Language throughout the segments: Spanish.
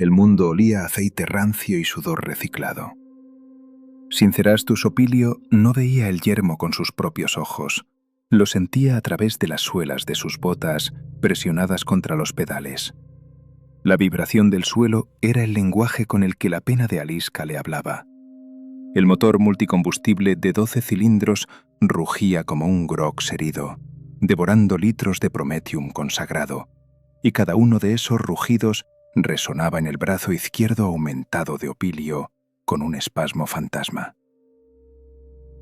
El mundo olía a aceite rancio y sudor reciclado. Sincerastus Opilio no veía el yermo con sus propios ojos. Lo sentía a través de las suelas de sus botas presionadas contra los pedales. La vibración del suelo era el lenguaje con el que la pena de Alisca le hablaba. El motor multicombustible de 12 cilindros rugía como un grox herido, devorando litros de prometium consagrado, y cada uno de esos rugidos resonaba en el brazo izquierdo aumentado de Opilio con un espasmo fantasma.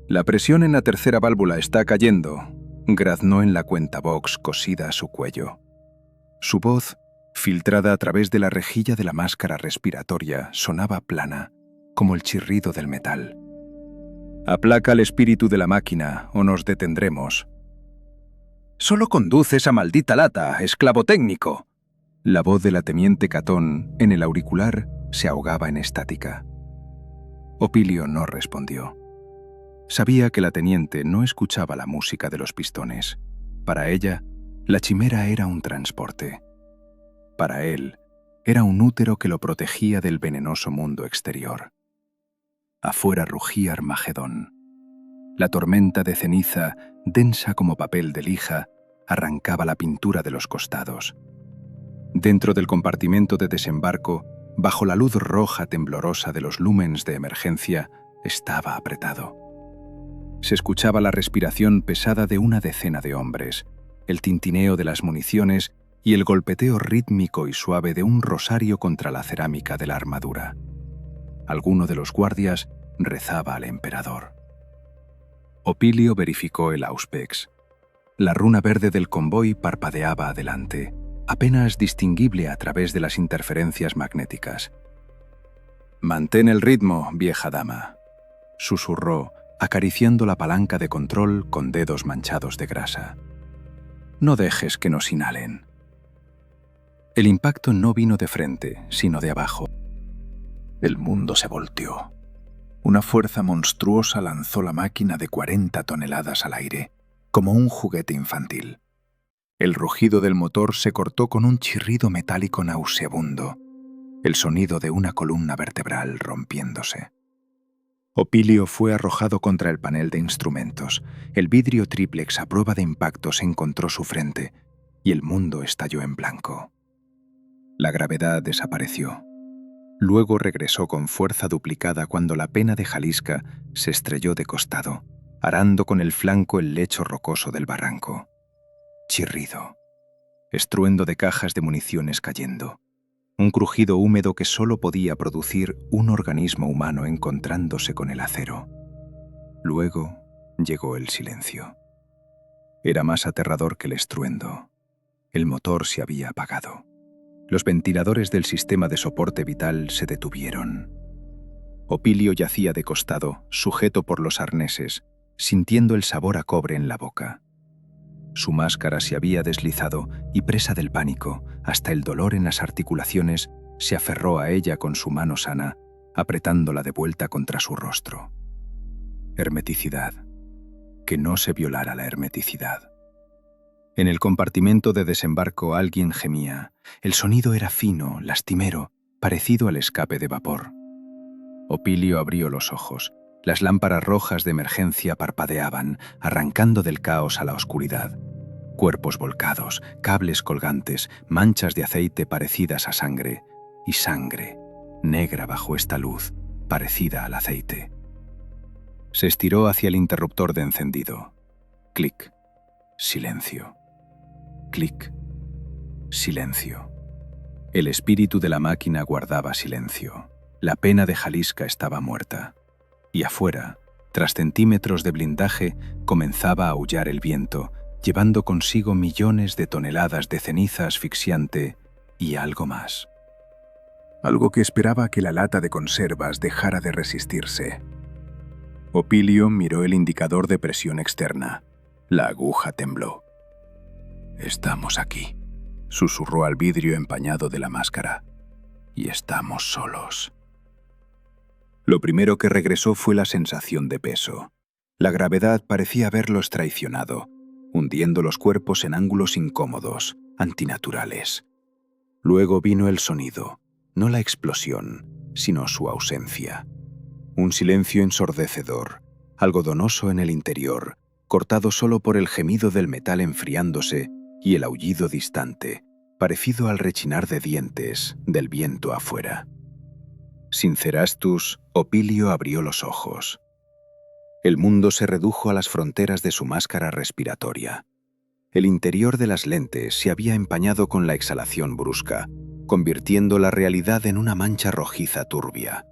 «La presión en la tercera válvula está cayendo», graznó en la cuentabox cosida a su cuello. Su voz, filtrada a través de la rejilla de la máscara respiratoria, sonaba plana, como el chirrido del metal. «Aplaca el espíritu de la máquina o nos detendremos». «Solo conduce esa maldita lata, esclavo técnico». La voz de la teniente Catón en el auricular se ahogaba en estática. Opilio no respondió. Sabía que la teniente no escuchaba la música de los pistones. Para ella, la chimera era un transporte. Para él, era un útero que lo protegía del venenoso mundo exterior. Afuera rugía Armagedón. La tormenta de ceniza, densa como papel de lija, arrancaba la pintura de los costados. Dentro del compartimento de desembarco, bajo la luz roja temblorosa de los lúmens de emergencia, estaba apretado. Se escuchaba la respiración pesada de una decena de hombres, el tintineo de las municiones y el golpeteo rítmico y suave de un rosario contra la cerámica de la armadura. Alguno de los guardias rezaba al emperador. Opilio verificó el auspex. La runa verde del convoy parpadeaba adelante, apenas distinguible a través de las interferencias magnéticas. «Mantén el ritmo, vieja dama», susurró, acariciando la palanca de control con dedos manchados de grasa. «No dejes que nos inhalen». El impacto no vino de frente, sino de abajo. El mundo se volteó. Una fuerza monstruosa lanzó la máquina de 40 toneladas al aire, como un juguete infantil. El rugido del motor se cortó con un chirrido metálico nauseabundo, el sonido de una columna vertebral rompiéndose. Opilio fue arrojado contra el panel de instrumentos. El vidrio tríplex a prueba de impactos encontró su frente y el mundo estalló en blanco. La gravedad desapareció. Luego regresó con fuerza duplicada cuando la pena de Jalisca se estrelló de costado, arando con el flanco el lecho rocoso del barranco. Chirrido. Estruendo de cajas de municiones cayendo. Un crujido húmedo que solo podía producir un organismo humano encontrándose con el acero. Luego llegó el silencio. Era más aterrador que el estruendo. El motor se había apagado. Los ventiladores del sistema de soporte vital se detuvieron. Opilio yacía de costado, sujeto por los arneses, sintiendo el sabor a cobre en la boca. Su máscara se había deslizado y, presa del pánico, hasta el dolor en las articulaciones, se aferró a ella con su mano sana, apretándola de vuelta contra su rostro. Hermeticidad. Que no se violara la hermeticidad. En el compartimento de desembarco alguien gemía. El sonido era fino, lastimero, parecido al escape de vapor. Opilio abrió los ojos. Las lámparas rojas de emergencia parpadeaban, arrancando del caos a la oscuridad. Cuerpos volcados, cables colgantes, manchas de aceite parecidas a sangre, y sangre, negra bajo esta luz, parecida al aceite. Se estiró hacia el interruptor de encendido. Clic. Silencio. Clic. Silencio. El espíritu de la máquina guardaba silencio. La pena de Jalisca estaba muerta. Y afuera, tras centímetros de blindaje, comenzaba a aullar el viento, llevando consigo millones de toneladas de ceniza asfixiante y algo más. Algo que esperaba que la lata de conservas dejara de resistirse. Opilio miró el indicador de presión externa. La aguja tembló. «Estamos aquí», susurró al vidrio empañado de la máscara. «Y estamos solos». Lo primero que regresó fue la sensación de peso. La gravedad parecía haberlos traicionado, hundiendo los cuerpos en ángulos incómodos, antinaturales. Luego vino el sonido, no la explosión, sino su ausencia. Un silencio ensordecedor, algodonoso en el interior, cortado solo por el gemido del metal enfriándose y el aullido distante, parecido al rechinar de dientes del viento afuera. Sin Cerastus, Opilio abrió los ojos. El mundo se redujo a las fronteras de su máscara respiratoria. El interior de las lentes se había empañado con la exhalación brusca, convirtiendo la realidad en una mancha rojiza turbia.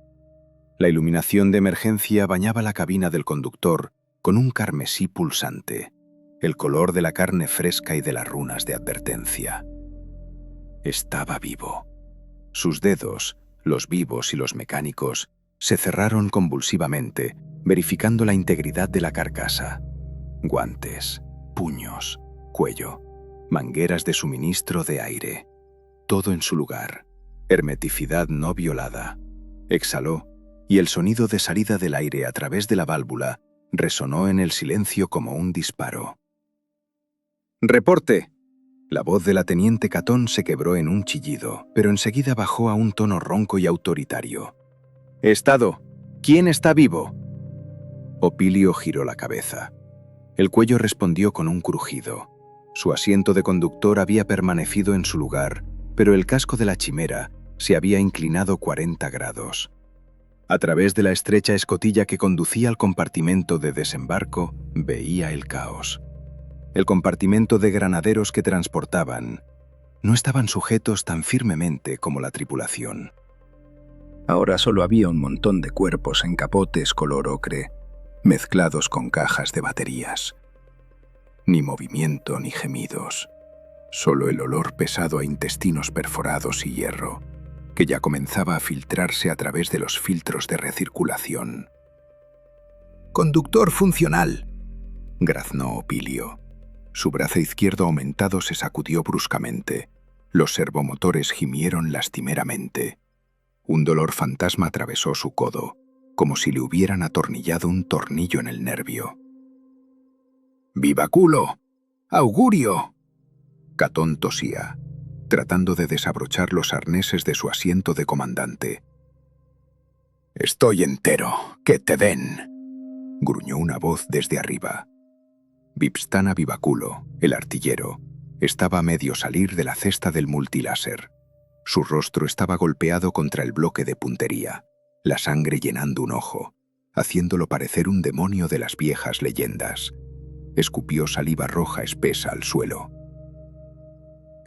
La iluminación de emergencia bañaba la cabina del conductor con un carmesí pulsante, el color de la carne fresca y de las runas de advertencia. Estaba vivo. Sus dedos, los vivos y los mecánicos, se cerraron convulsivamente, verificando la integridad de la carcasa. Guantes, puños, cuello, mangueras de suministro de aire. Todo en su lugar. Hermeticidad no violada. Exhaló, y el sonido de salida del aire a través de la válvula resonó en el silencio como un disparo. «¡Reporte!». La voz de la teniente Catón se quebró en un chillido, pero enseguida bajó a un tono ronco y autoritario. «Estado, ¿quién está vivo?». Opilio giró la cabeza. El cuello respondió con un crujido. Su asiento de conductor había permanecido en su lugar, pero el casco de la chimera se había inclinado 40 grados. A través de la estrecha escotilla que conducía al compartimento de desembarco, veía el caos. El compartimento de granaderos que transportaban no estaban sujetos tan firmemente como la tripulación. Ahora solo había un montón de cuerpos en capotes color ocre, mezclados con cajas de baterías. Ni movimiento ni gemidos, solo el olor pesado a intestinos perforados y hierro, que ya comenzaba a filtrarse a través de los filtros de recirculación. «¡Conductor funcional!», graznó Opilio. Su brazo izquierdo aumentado se sacudió bruscamente. Los servomotores gimieron lastimeramente. Un dolor fantasma atravesó su codo, como si le hubieran atornillado un tornillo en el nervio. «¡Vivaculo! ¡Augurio!». Catón tosía, tratando de desabrochar los arneses de su asiento de comandante. «Estoy entero, que te den», gruñó una voz desde arriba. Vipstana Vivaculo, el artillero, estaba a medio salir de la cesta del multiláser. Su rostro estaba golpeado contra el bloque de puntería, la sangre llenando un ojo, haciéndolo parecer un demonio de las viejas leyendas. Escupió saliva roja espesa al suelo.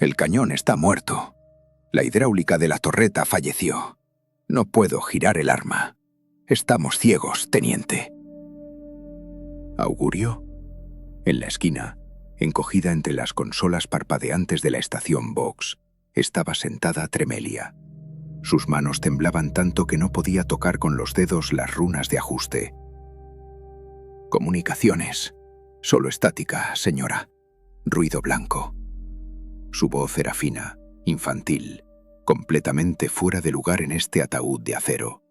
«El cañón está muerto. La hidráulica de la torreta falleció. No puedo girar el arma. Estamos ciegos, teniente». «¿Augurio?». En la esquina, encogida entre las consolas parpadeantes de la estación Vox, estaba sentada Tremelia. Sus manos temblaban tanto que no podía tocar con los dedos las runas de ajuste. «Comunicaciones. Solo estática, señora. Ruido blanco». Su voz era fina, infantil, completamente fuera de lugar en este ataúd de acero.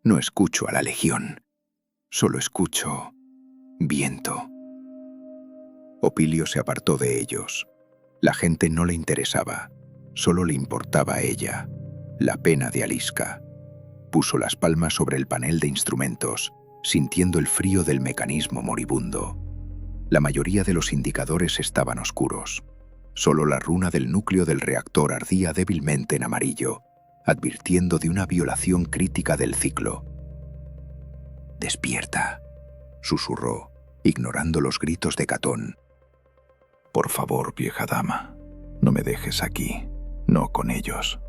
«No escucho a la Legión. Solo escucho viento». Opilio se apartó de ellos. La gente no le interesaba, solo le importaba a ella, la pena de Alisca. Puso las palmas sobre el panel de instrumentos, sintiendo el frío del mecanismo moribundo. La mayoría de los indicadores estaban oscuros. Solo la runa del núcleo del reactor ardía débilmente en amarillo, advirtiendo de una violación crítica del ciclo. «Despierta», susurró, ignorando los gritos de Catón. «Por favor, vieja dama, no me dejes aquí, no con ellos».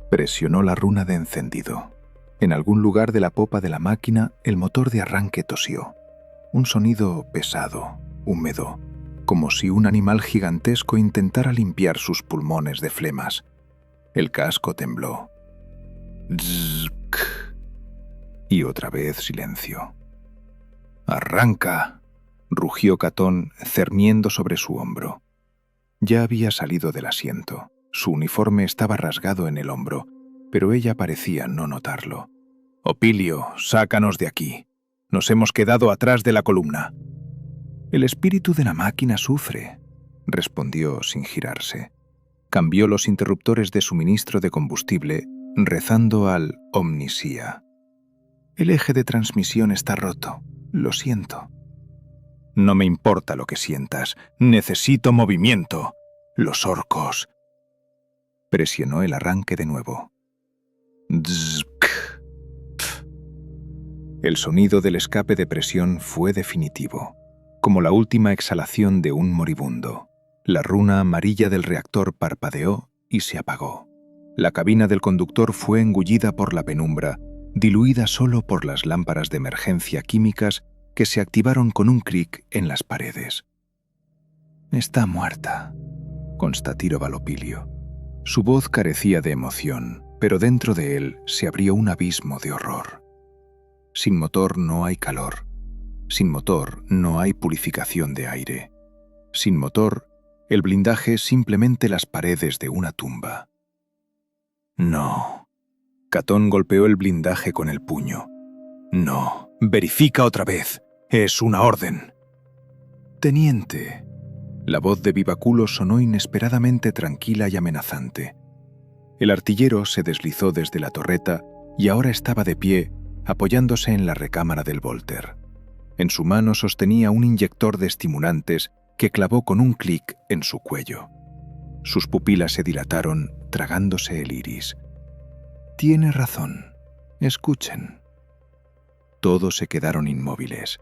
Presionó la runa de encendido. En algún lugar de la popa de la máquina, el motor de arranque tosió. Un sonido pesado, húmedo, como si un animal gigantesco intentara limpiar sus pulmones de flemas. El casco tembló. «Zzz-k». Y otra vez silencio. «¡Arranca!», rugió Catón, cerniendo sobre su hombro. Ya había salido del asiento. Su uniforme estaba rasgado en el hombro, pero ella parecía no notarlo. «Opilio, sácanos de aquí. Nos hemos quedado atrás de la columna». «El espíritu de la máquina sufre», respondió sin girarse. Cambió los interruptores de suministro de combustible rezando al Omnisía. El eje de transmisión está roto. Lo siento. No me importa lo que sientas. Necesito movimiento. Los orcos. Presionó el arranque de nuevo. Zzk. El sonido del escape de presión fue definitivo, como la última exhalación de un moribundo. La runa amarilla del reactor parpadeó y se apagó. La cabina del conductor fue engullida por la penumbra, diluida solo por las lámparas de emergencia químicas que se activaron con un clic en las paredes. «Está muerta», constató Valopilio. Su voz carecía de emoción, pero dentro de él se abrió un abismo de horror. Sin motor no hay calor. Sin motor no hay purificación de aire. Sin motor, el blindaje es simplemente las paredes de una tumba. No. Catón golpeó el blindaje con el puño. No. Verifica otra vez. Es una orden. Teniente. La voz de Vivaculo sonó inesperadamente tranquila y amenazante. El artillero se deslizó desde la torreta y ahora estaba de pie, apoyándose en la recámara del Volter. En su mano sostenía un inyector de estimulantes que clavó con un clic en su cuello. Sus pupilas se dilataron, tragándose el iris. Tiene razón. Escuchen. Todos se quedaron inmóviles.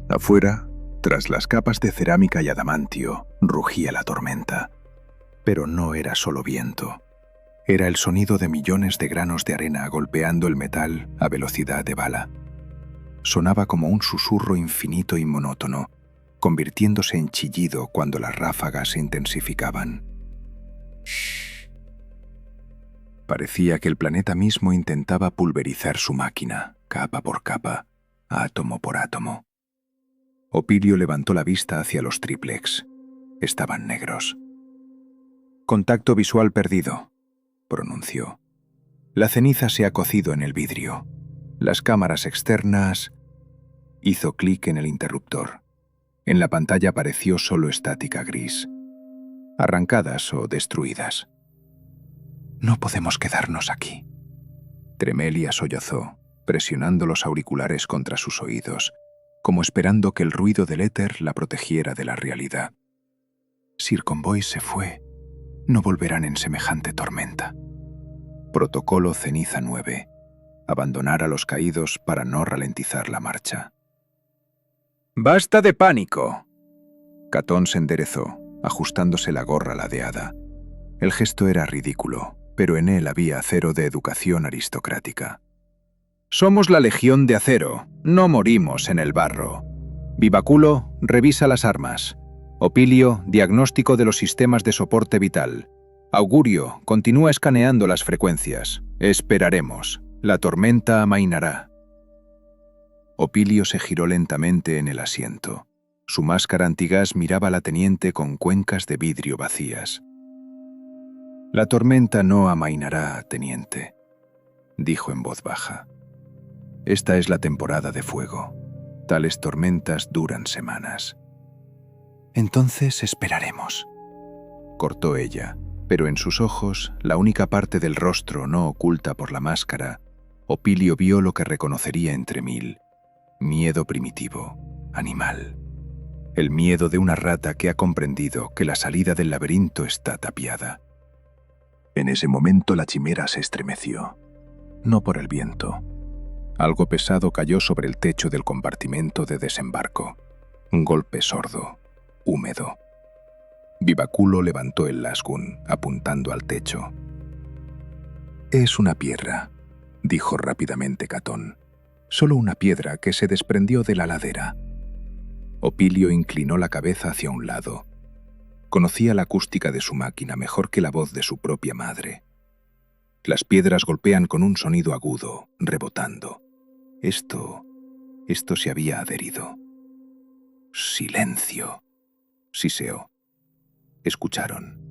Afuera, tras las capas de cerámica y adamantio, rugía la tormenta. Pero no era solo viento. Era el sonido de millones de granos de arena golpeando el metal a velocidad de bala. Sonaba como un susurro infinito y monótono, convirtiéndose en chillido cuando las ráfagas se intensificaban. Parecía que el planeta mismo intentaba pulverizar su máquina, capa por capa, átomo por átomo. Opilio levantó la vista hacia los triplex. Estaban negros. «Contacto visual perdido», pronunció. «La ceniza se ha cocido en el vidrio. Las cámaras externas...» Hizo clic en el interruptor. En la pantalla apareció solo estática gris. Arrancadas o destruidas. «No podemos quedarnos aquí». Tremelia sollozó, presionando los auriculares contra sus oídos, como esperando que el ruido del éter la protegiera de la realidad. «Sir Convoy se fue. No volverán en semejante tormenta». Protocolo Ceniza 9. Abandonar a los caídos para no ralentizar la marcha. «¡Basta de pánico!». Catón se enderezó, ajustándose la gorra ladeada. El gesto era ridículo, pero en él había acero de educación aristocrática. «Somos la Legión de Acero, no morimos en el barro. Vivaculo, revisa las armas. Opilio, diagnóstico de los sistemas de soporte vital. Augurio, continúa escaneando las frecuencias. Esperaremos. La tormenta amainará». Opilio se giró lentamente en el asiento. Su máscara antigás miraba a la teniente con cuencas de vidrio vacías. «La tormenta no amainará, teniente», dijo en voz baja. «Esta es la temporada de fuego. Tales tormentas duran semanas». «Entonces esperaremos», cortó ella, pero en sus ojos, la única parte del rostro no oculta por la máscara, Opilio vio lo que reconocería entre mil: miedo primitivo, animal. El miedo de una rata que ha comprendido que la salida del laberinto está tapiada. En ese momento la chimera se estremeció. No por el viento. Algo pesado cayó sobre el techo del compartimento de desembarco. Un golpe sordo, húmedo. Vivaculo levantó el lasgun, apuntando al techo. «Es una piedra», dijo rápidamente Catón. «Solo una piedra que se desprendió de la ladera». Opilio inclinó la cabeza hacia un lado. Conocía la acústica de su máquina mejor que la voz de su propia madre. Las piedras golpean con un sonido agudo, rebotando. Esto se había adherido. «Silencio», siseó. Escucharon.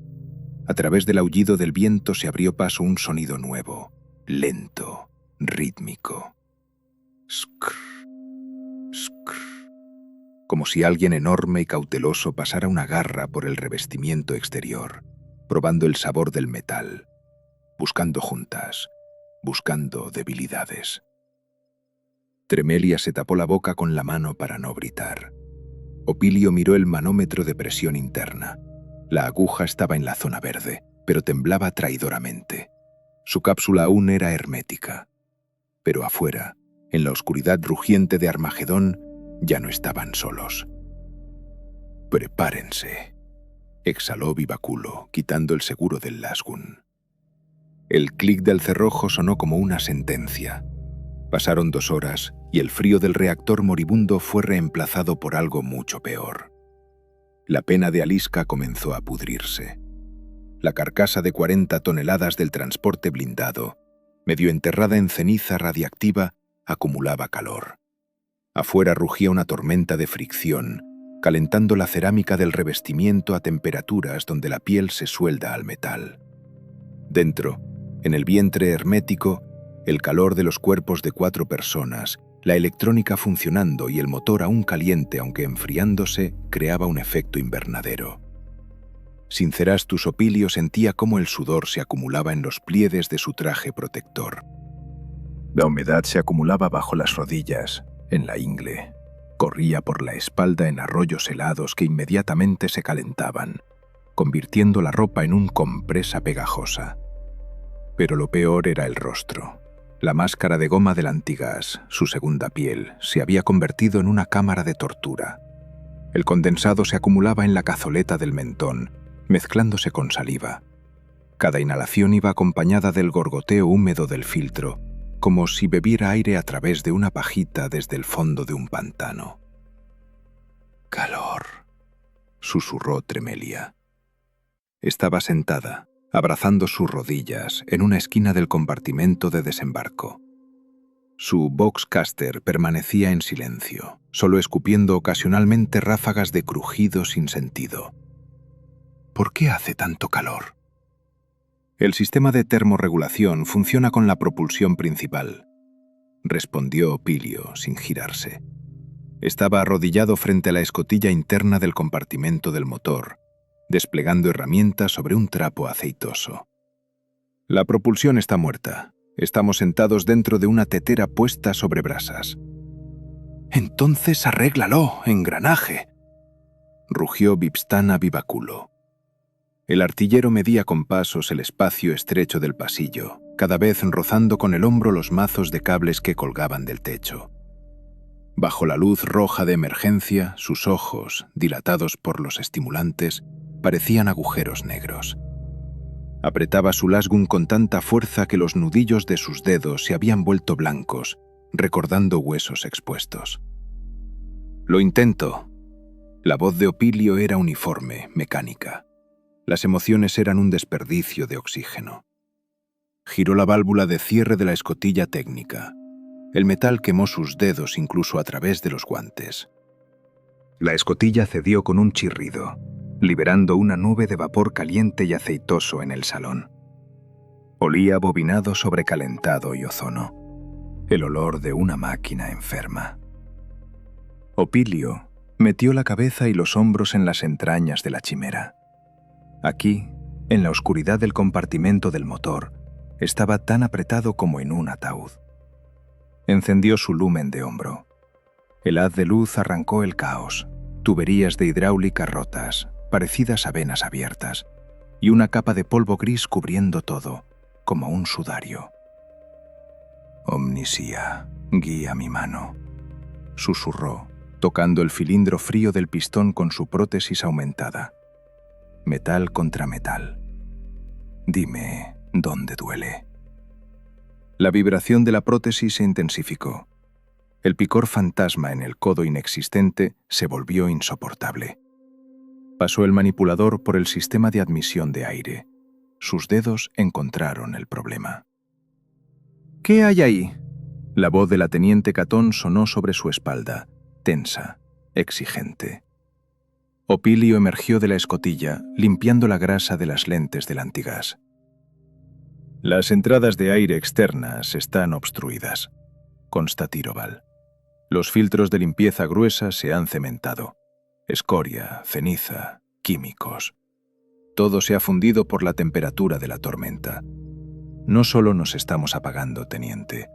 A través del aullido del viento se abrió paso un sonido nuevo, lento, rítmico. Skrr, skrr. Como si alguien enorme y cauteloso pasara una garra por el revestimiento exterior, probando el sabor del metal. buscando juntas, buscando debilidades. Tremelia se tapó la boca con la mano para no gritar. Opilio miró el manómetro de presión interna. La aguja estaba en la zona verde, pero temblaba traidoramente. Su cápsula aún era hermética. Pero afuera, en la oscuridad rugiente de Armagedón, ya no estaban solos. «Prepárense», exhaló Vivaculo, quitando el seguro del Lasgun. El clic del cerrojo sonó como una sentencia. Pasaron 2 horas y el frío del reactor moribundo fue reemplazado por algo mucho peor. La pena de Aliska comenzó a pudrirse. La carcasa de 40 toneladas del transporte blindado, medio enterrada en ceniza radiactiva, acumulaba calor. Afuera rugía una tormenta de fricción, calentando la cerámica del revestimiento a temperaturas donde la piel se suelda al metal. Dentro, en el vientre hermético, el calor de los cuerpos de 4 personas, la electrónica funcionando y el motor aún caliente aunque enfriándose, creaba un efecto invernadero. Sincerastus Opilio sentía cómo el sudor se acumulaba en los pliegues de su traje protector. La humedad se acumulaba bajo las rodillas, en la ingle. Corría por la espalda en arroyos helados que inmediatamente se calentaban, convirtiendo la ropa en un compresa pegajosa. Pero lo peor era el rostro. La máscara de goma del antigas, su segunda piel, se había convertido en una cámara de tortura. El condensado se acumulaba en la cazoleta del mentón, mezclándose con saliva. Cada inhalación iba acompañada del gorgoteo húmedo del filtro, como si bebiera aire a través de una pajita desde el fondo de un pantano. «Calor», susurró Tremelia. Estaba sentada, abrazando sus rodillas en una esquina del compartimento de desembarco. Su Boxcaster permanecía en silencio, solo escupiendo ocasionalmente ráfagas de crujido sin sentido. «¿Por qué hace tanto calor?» «El sistema de termorregulación funciona con la propulsión principal», respondió Opilio sin girarse. Estaba arrodillado frente a la escotilla interna del compartimento del motor, desplegando herramientas sobre un trapo aceitoso. «La propulsión está muerta. Estamos sentados dentro de una tetera puesta sobre brasas». «Entonces arréglalo, engranaje», rugió Vipstana Vivaculo. El artillero medía con pasos el espacio estrecho del pasillo, cada vez rozando con el hombro los mazos de cables que colgaban del techo. Bajo la luz roja de emergencia, sus ojos, dilatados por los estimulantes, parecían agujeros negros. Apretaba su Lasgun con tanta fuerza que los nudillos de sus dedos se habían vuelto blancos, recordando huesos expuestos. «Lo intento». La voz de Opilio era uniforme, mecánica. Las emociones eran un desperdicio de oxígeno. Giró la válvula de cierre de la escotilla técnica. El metal quemó sus dedos incluso a través de los guantes. La escotilla cedió con un chirrido, liberando una nube de vapor caliente y aceitoso en el salón. Olía a bobinado sobrecalentado y ozono, el olor de una máquina enferma. Opilio metió la cabeza y los hombros en las entrañas de la chimera. Aquí, en la oscuridad del compartimento del motor, estaba tan apretado como en un ataúd. Encendió su lumen de hombro. El haz de luz arrancó el caos, tuberías de hidráulica rotas, parecidas a venas abiertas, y una capa de polvo gris cubriendo todo, como un sudario. «Omnisía, guía mi mano», susurró, tocando el cilindro frío del pistón con su prótesis aumentada. Metal contra metal. «Dime dónde duele». La vibración de la prótesis se intensificó. El picor fantasma en el codo inexistente se volvió insoportable. Pasó el manipulador por el sistema de admisión de aire. Sus dedos encontraron el problema. «¿Qué hay ahí?». La voz de la teniente Catón sonó sobre su espalda, tensa, exigente. Opilio emergió de la escotilla, limpiando la grasa de las lentes del antigas. «Las entradas de aire externas están obstruidas», consta Tiroval. «Los filtros de limpieza gruesa se han cementado. Escoria, ceniza, químicos. Todo se ha fundido por la temperatura de la tormenta. No solo nos estamos apagando, teniente,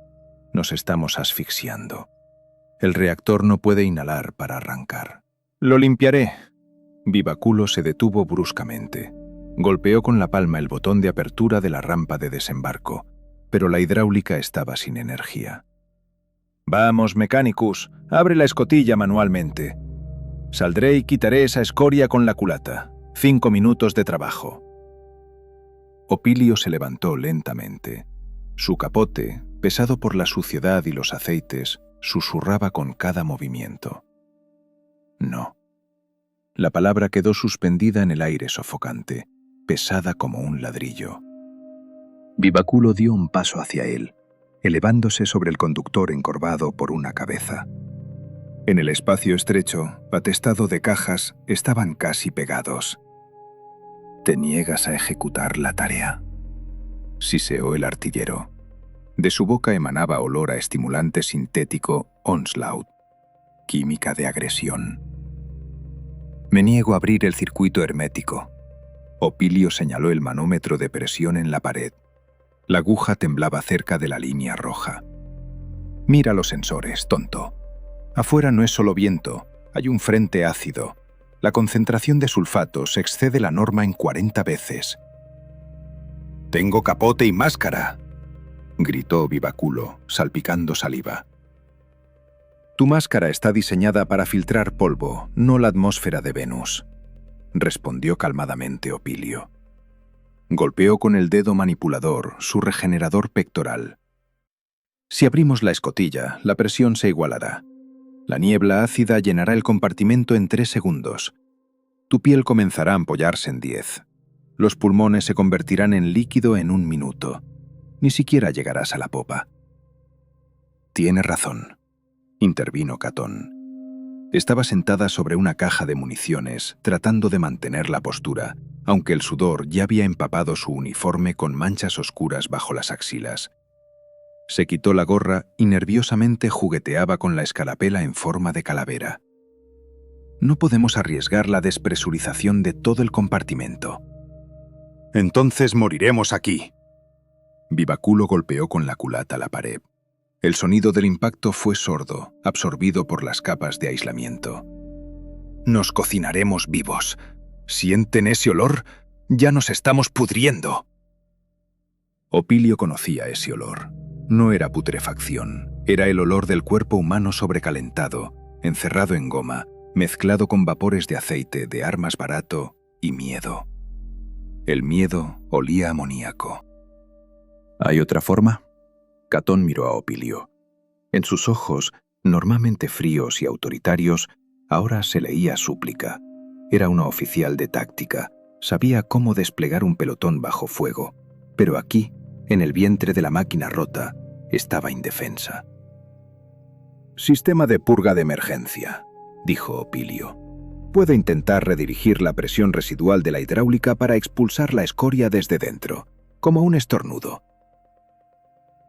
nos estamos asfixiando. El reactor no puede inhalar para arrancar. Lo limpiaré. Vivaculo se detuvo bruscamente. Golpeó con la palma el botón de apertura de la rampa de desembarco, pero la hidráulica estaba sin energía. Vamos, Mechanicus, abre la escotilla manualmente. Saldré y quitaré esa escoria con la culata. 5 minutos de trabajo. Opilio se levantó lentamente. Su capote, pesado por la suciedad y los aceites, susurraba con cada movimiento. No. La palabra quedó suspendida en el aire sofocante, pesada como un ladrillo. Vivaculo dio un paso hacia él, elevándose sobre el conductor encorvado por una cabeza. En el espacio estrecho, atestado de cajas, estaban casi pegados. «¿Te niegas a ejecutar la tarea?», siseó el artillero. De su boca emanaba olor a estimulante sintético Onslaught, química de agresión. «Me niego a abrir el circuito hermético». Opilio señaló el manómetro de presión en la pared. La aguja temblaba cerca de la línea roja. «Mira los sensores, tonto. Afuera no es solo viento, hay un frente ácido. La concentración de sulfatos excede la norma en 40 veces. «Tengo capote y máscara», gritó Vivaculo, salpicando saliva. «Tu máscara está diseñada para filtrar polvo, no la atmósfera de Venus», respondió calmadamente Opilio. Golpeó con el dedo manipulador su regenerador pectoral. «Si abrimos la escotilla, la presión se igualará. La niebla ácida llenará el compartimento en 3 segundos. Tu piel comenzará a ampollarse en 10. Los pulmones se convertirán en líquido en 1 minuto. Ni siquiera llegarás a la popa». «Tiene razón», intervino Catón. Estaba sentada sobre una caja de municiones, tratando de mantener la postura, aunque el sudor ya había empapado su uniforme con manchas oscuras bajo las axilas. Se quitó la gorra y nerviosamente jugueteaba con la escarapela en forma de calavera. «No podemos arriesgar la despresurización de todo el compartimento». «Entonces moriremos aquí». Vivaculo golpeó con la culata la pared. El sonido del impacto fue sordo, absorbido por las capas de aislamiento. «Nos cocinaremos vivos. ¿Sienten ese olor? Ya nos estamos pudriendo». Opilio conocía ese olor. No era putrefacción, era el olor del cuerpo humano sobrecalentado, encerrado en goma, mezclado con vapores de aceite, de armas barato y miedo. El miedo olía a amoníaco. «¿Hay otra forma?». Catón miró a Opilio. En sus ojos, normalmente fríos y autoritarios, ahora se leía súplica. Era una oficial de táctica, sabía cómo desplegar un pelotón bajo fuego, pero aquí, en el vientre de la máquina rota, estaba indefensa. «Sistema de purga de emergencia», dijo Opilio. «Puedo intentar redirigir la presión residual de la hidráulica para expulsar la escoria desde dentro, como un estornudo».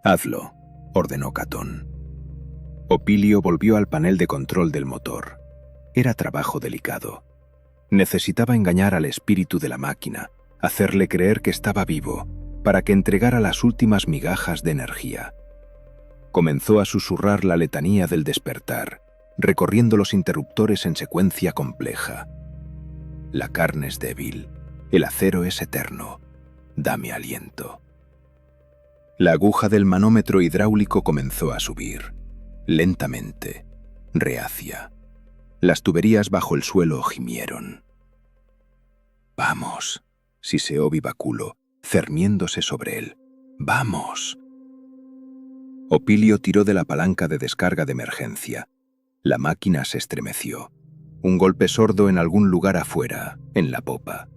«Hazlo», ordenó Catón. Opilio volvió al panel de control del motor. Era trabajo delicado. Necesitaba engañar al espíritu de la máquina, hacerle creer que estaba vivo, para que entregara las últimas migajas de energía. Comenzó a susurrar la letanía del despertar, recorriendo los interruptores en secuencia compleja. «La carne es débil, el acero es eterno. Dame aliento». La aguja del manómetro hidráulico comenzó a subir, lentamente, reacia. Las tuberías bajo el suelo gimieron. «Vamos», siseó Vivaculo, cerniéndose sobre él. «Vamos». Opilio tiró de la palanca de descarga de emergencia. La máquina se estremeció. Un golpe sordo en algún lugar afuera, en la popa.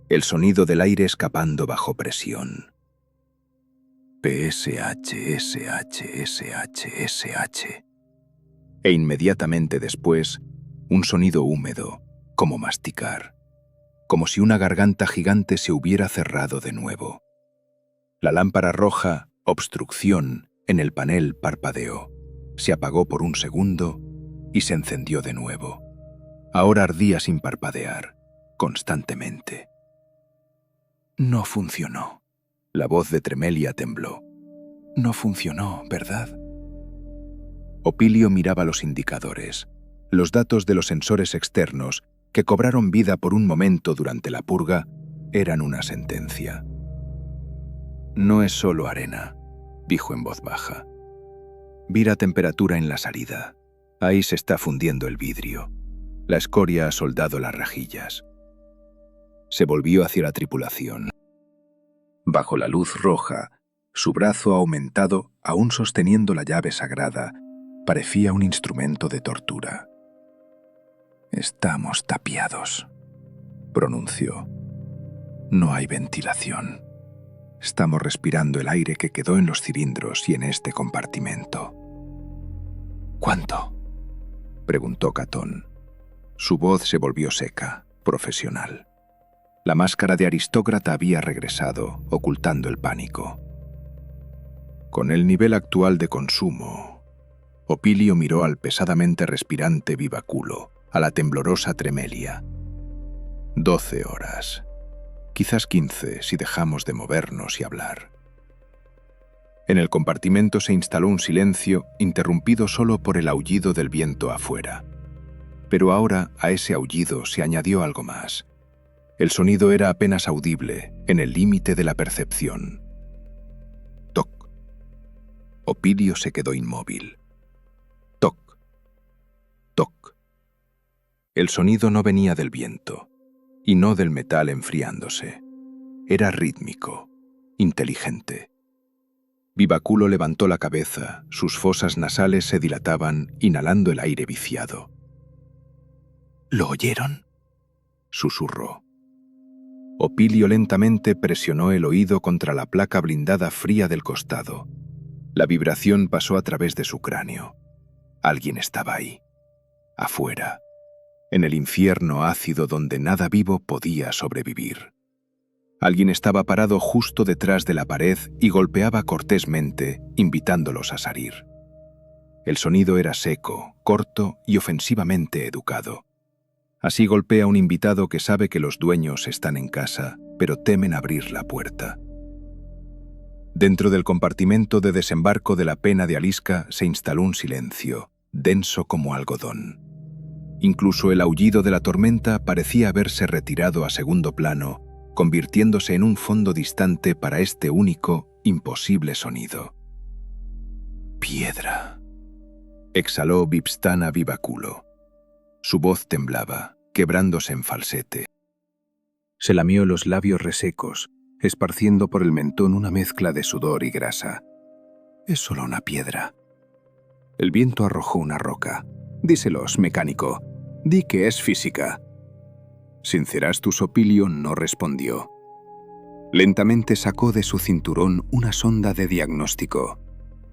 El sonido del aire escapando bajo presión. PSH, SH, SH, SH. E inmediatamente después, un sonido húmedo, como masticar. Como si una garganta gigante se hubiera cerrado de nuevo. La lámpara roja, obstrucción, en el panel parpadeó. Se apagó por un segundo y se encendió de nuevo. Ahora ardía sin parpadear, constantemente. No funcionó. La voz de Tremelia tembló. No funcionó, ¿verdad? Opilio miraba los indicadores, los datos de los sensores externos que cobraron vida por un momento durante la purga, eran una sentencia. No es solo arena, dijo en voz baja. Vi la temperatura en la salida. Ahí se está fundiendo el vidrio. La escoria ha soldado las rejillas. Se volvió hacia la tripulación. Bajo la luz roja, su brazo aumentado, aún sosteniendo la llave sagrada, parecía un instrumento de tortura. «Estamos tapiados», pronunció. «No hay ventilación. Estamos respirando el aire que quedó en los cilindros y en este compartimento». «¿Cuánto?», preguntó Catón. Su voz se volvió seca, profesional. La máscara de aristócrata había regresado, ocultando el pánico. Con el nivel actual de consumo, Opilio miró al pesadamente respirante Vivaculo, a la temblorosa Tremelia. 12 horas. Quizás 15 si dejamos de movernos y hablar. En el compartimento se instaló un silencio interrumpido solo por el aullido del viento afuera. Pero ahora a ese aullido se añadió algo más. El sonido era apenas audible, en el límite de la percepción. Toc. Opilio se quedó inmóvil. Toc. Toc. El sonido no venía del viento, y no del metal enfriándose. Era rítmico, inteligente. Vivaculo levantó la cabeza, sus fosas nasales se dilataban, inhalando el aire viciado. ¿Lo oyeron?, susurró. Opilio lentamente presionó el oído contra la placa blindada fría del costado. La vibración pasó a través de su cráneo. Alguien estaba ahí, afuera, en el infierno ácido donde nada vivo podía sobrevivir. Alguien estaba parado justo detrás de la pared y golpeaba cortésmente, invitándolos a salir. El sonido era seco, corto y ofensivamente educado. Así golpea un invitado que sabe que los dueños están en casa, pero temen abrir la puerta. Dentro del compartimento de desembarco de la pena de Alisca se instaló un silencio, denso como algodón. Incluso el aullido de la tormenta parecía haberse retirado a segundo plano, convirtiéndose en un fondo distante para este único, imposible sonido. «Piedra», exhaló Vipstana Vivaculo. Su voz temblaba, quebrándose en falsete. Se lamió los labios resecos, esparciendo por el mentón una mezcla de sudor y grasa. «Es solo una piedra». El viento arrojó una roca. «Díselos, mecánico. Di que es física». Sincerastus Opilio no respondió. Lentamente sacó de su cinturón una sonda de diagnóstico.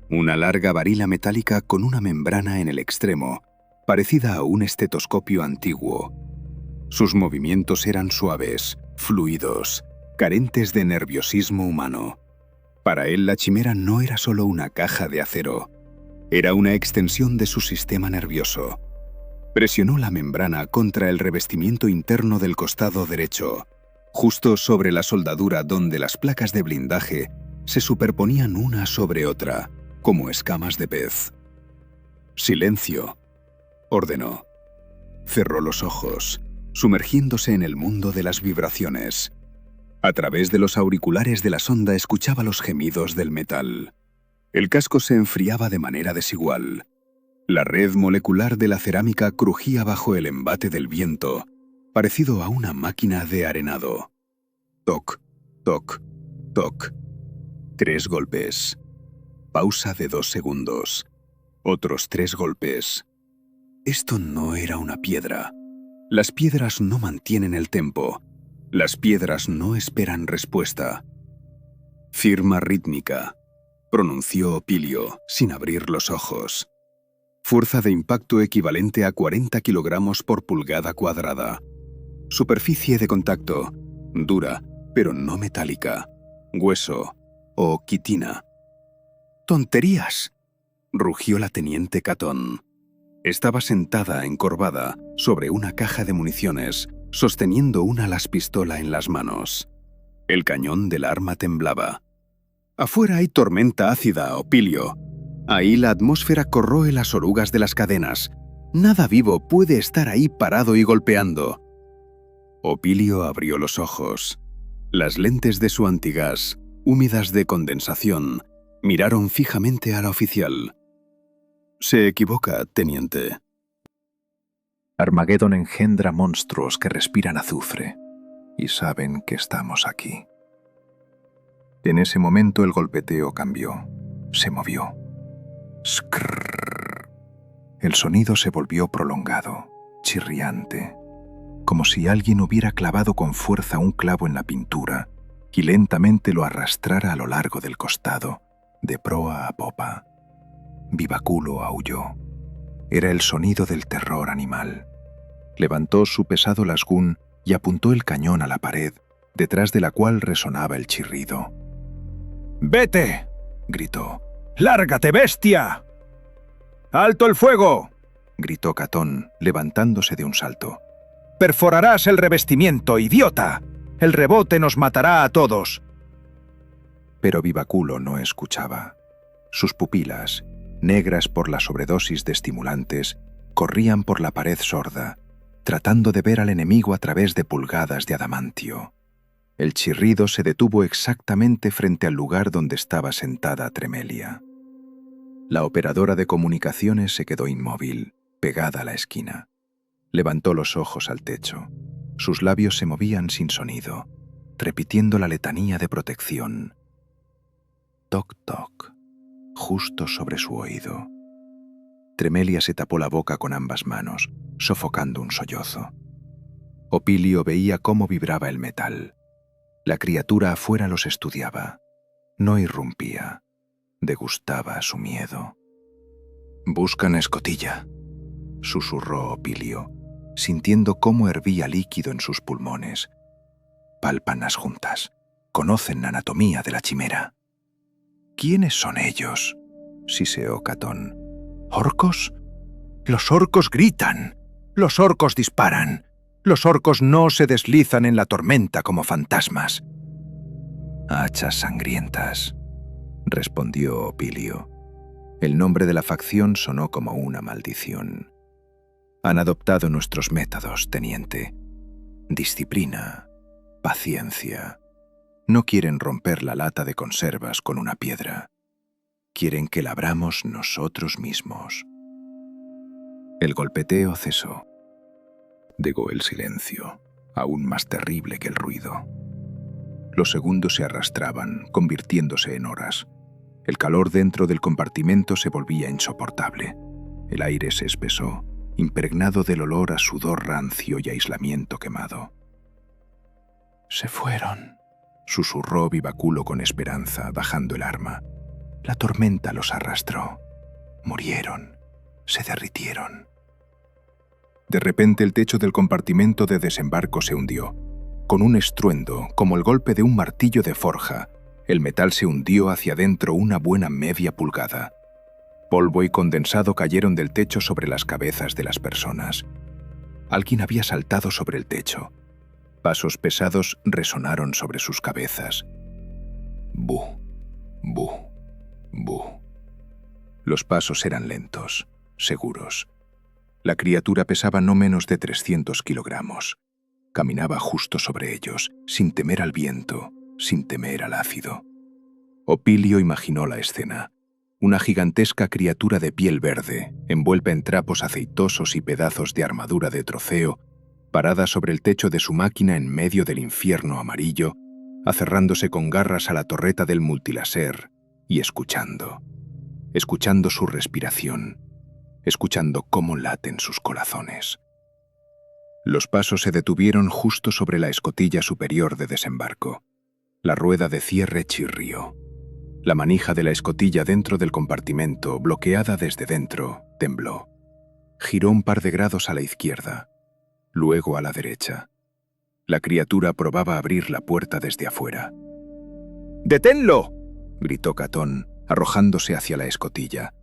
Una larga varilla metálica con una membrana en el extremo, parecida a un estetoscopio antiguo. Sus movimientos eran suaves, fluidos, carentes de nerviosismo humano. Para él la chimera no era solo una caja de acero, era una extensión de su sistema nervioso. Presionó la membrana contra el revestimiento interno del costado derecho, justo sobre la soldadura donde las placas de blindaje se superponían una sobre otra, como escamas de pez. «Silencio», ordenó. Cerró los ojos, sumergiéndose en el mundo de las vibraciones. A través de los auriculares de la sonda escuchaba los gemidos del metal. El casco se enfriaba de manera desigual. La red molecular de la cerámica crujía bajo el embate del viento, parecido a una máquina de arenado. Toc, toc, toc. 3 golpes. Pausa de 2 segundos. Otros 3 golpes. Esto no era una piedra. Las piedras no mantienen el tempo. Las piedras no esperan respuesta. «Firma rítmica», pronunció Opilio, sin abrir los ojos. Fuerza de impacto equivalente a 40 kilogramos por pulgada cuadrada. Superficie de contacto, dura, pero no metálica. Hueso o quitina. «¡Tonterías!», rugió la teniente Catón. Estaba sentada encorvada sobre una caja de municiones, sosteniendo una las pistola en las manos. El cañón del arma temblaba. Afuera hay tormenta ácida, Opilio. Ahí la atmósfera corroe las orugas de las cadenas. Nada vivo puede estar ahí parado y golpeando. Opilio abrió los ojos. Las lentes de su antigás, húmedas de condensación, miraron fijamente a la oficial. Se equivoca, teniente. Armagedón engendra monstruos que respiran azufre y saben que estamos aquí. En ese momento el golpeteo cambió, se movió. Skrrr. El sonido se volvió prolongado, chirriante, como si alguien hubiera clavado con fuerza un clavo en la pintura y lentamente lo arrastrara a lo largo del costado, de proa a popa. Vivaculo aulló. Era el sonido del terror animal. Levantó su pesado lasgún y apuntó el cañón a la pared, detrás de la cual resonaba el chirrido. ¡Vete!, gritó. ¡Lárgate, bestia! ¡Alto el fuego!, gritó Catón, levantándose de un salto. ¡Perforarás el revestimiento, idiota! ¡El rebote nos matará a todos! Pero Vivaculo no escuchaba. Sus pupilas, negras por la sobredosis de estimulantes, corrían por la pared sorda, tratando de ver al enemigo a través de pulgadas de adamantio. El chirrido se detuvo exactamente frente al lugar donde estaba sentada Tremelia. La operadora de comunicaciones se quedó inmóvil, pegada a la esquina. Levantó los ojos al techo. Sus labios se movían sin sonido, repitiendo la letanía de protección. Toc, toc, justo sobre su oído. Tremelia se tapó la boca con ambas manos, sofocando un sollozo. Opilio veía cómo vibraba el metal. La criatura afuera los estudiaba. No irrumpía. Degustaba su miedo. «Buscan escotilla», susurró Opilio, sintiendo cómo hervía líquido en sus pulmones. Palpan las juntas. Conocen la anatomía de la chimera. «¿Quiénes son ellos?», siseó Catón. «¿Orcos? Los orcos gritan. Los orcos disparan. Los orcos no se deslizan en la tormenta como fantasmas». «Hachas sangrientas», respondió Opilio. El nombre de la facción sonó como una maldición. «Han adoptado nuestros métodos, teniente. Disciplina, paciencia. No quieren romper la lata de conservas con una piedra. Quieren que la abramos nosotros mismos». El golpeteo cesó. Llegó el silencio, aún más terrible que el ruido. Los segundos se arrastraban, convirtiéndose en horas. El calor dentro del compartimento se volvía insoportable. El aire se espesó, impregnado del olor a sudor rancio y aislamiento quemado. «Se fueron», susurró Vivaculo con esperanza, bajando el arma. «La tormenta los arrastró. Murieron. Se derritieron». De repente el techo del compartimento de desembarco se hundió. Con un estruendo, como el golpe de un martillo de forja, el metal se hundió hacia adentro una buena media pulgada. Polvo y condensado cayeron del techo sobre las cabezas de las personas. Alguien había saltado sobre el techo. Pasos pesados resonaron sobre sus cabezas. «Bu, bu, bu». Los pasos eran lentos, seguros. La criatura pesaba no menos de 300 kilogramos. Caminaba justo sobre ellos, sin temer al viento, sin temer al ácido. Opilio imaginó la escena. Una gigantesca criatura de piel verde, envuelta en trapos aceitosos y pedazos de armadura de trofeo, parada sobre el techo de su máquina en medio del infierno amarillo, aferrándose con garras a la torreta del multiláser y escuchando su respiración, escuchando cómo laten sus corazones. Los pasos se detuvieron justo sobre la escotilla superior de desembarco. La rueda de cierre chirrió. La manija de la escotilla dentro del compartimento, bloqueada desde dentro, tembló. Giró un par de grados a la izquierda, luego a la derecha. La criatura probaba abrir la puerta desde afuera. ¡Deténlo!, gritó Catón, arrojándose hacia la escotilla.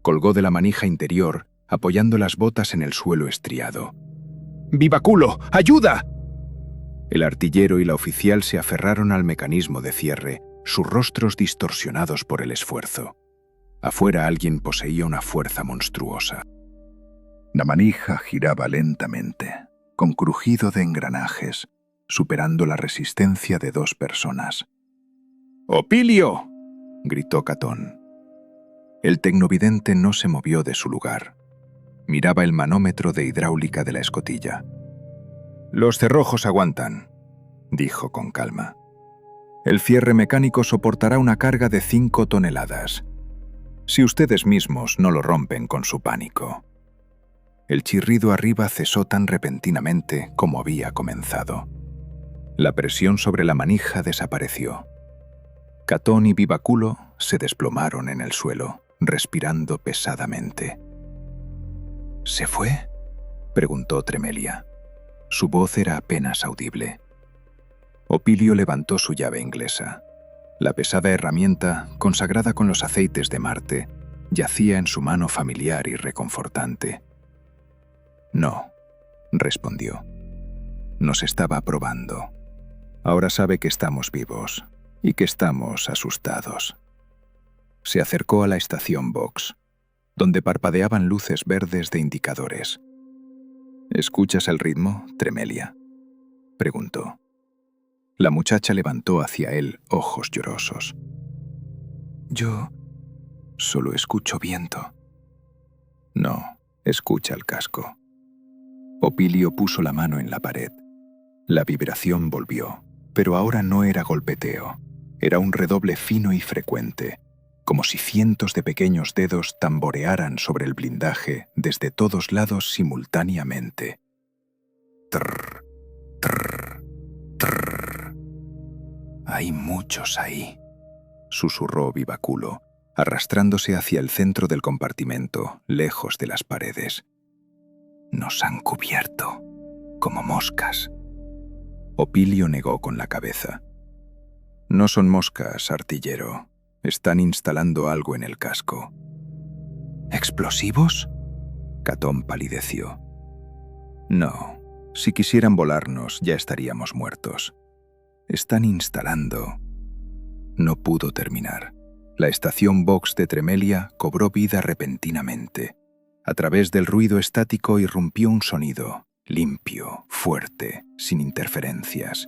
Colgó de la manija interior, apoyando las botas en el suelo estriado. ¡Vivaculo! ¡Ayuda! El artillero y la oficial se aferraron al mecanismo de cierre, sus rostros distorsionados por el esfuerzo. Afuera alguien poseía una fuerza monstruosa. La manija giraba lentamente, con crujido de engranajes, superando la resistencia de 2 personas. ¡Opilio!, gritó Catón. El tecnovidente no se movió de su lugar. Miraba el manómetro de hidráulica de la escotilla. Los cerrojos aguantan, dijo con calma. El cierre mecánico soportará una carga de 5 toneladas. Si ustedes mismos no lo rompen con su pánico. El chirrido arriba cesó tan repentinamente como había comenzado. La presión sobre la manija desapareció. Catón y Vivaculo se desplomaron en el suelo, respirando pesadamente. ¿Se fue?, preguntó Tremelia. Su voz era apenas audible. Opilio levantó su llave inglesa. La pesada herramienta, consagrada con los aceites de Marte, yacía en su mano familiar y reconfortante. No, respondió. Nos estaba probando. Ahora sabe que estamos vivos y que estamos asustados. Se acercó a la estación Vox, donde parpadeaban luces verdes de indicadores. ¿Escuchas el ritmo, Tremelia?, preguntó. La muchacha levantó hacia él ojos llorosos. Yo solo escucho viento. No, escucha el casco. Opilio puso la mano en la pared. La vibración volvió, pero ahora no era golpeteo. Era un redoble fino y frecuente, como si cientos de pequeños dedos tamborearan sobre el blindaje desde todos lados simultáneamente. Trrr, trrr, trrr. Hay muchos ahí, susurró Vivaculo, arrastrándose hacia el centro del compartimento, lejos de las paredes. Nos han cubierto, como moscas. Opilio negó con la cabeza. No son moscas, artillero. Están instalando algo en el casco. ¿Explosivos?, Catón palideció. No, si quisieran volarnos ya estaríamos muertos. Están instalando... No pudo terminar. La estación Vox de Tremelia cobró vida repentinamente. A través del ruido estático irrumpió un sonido, limpio, fuerte, sin interferencias.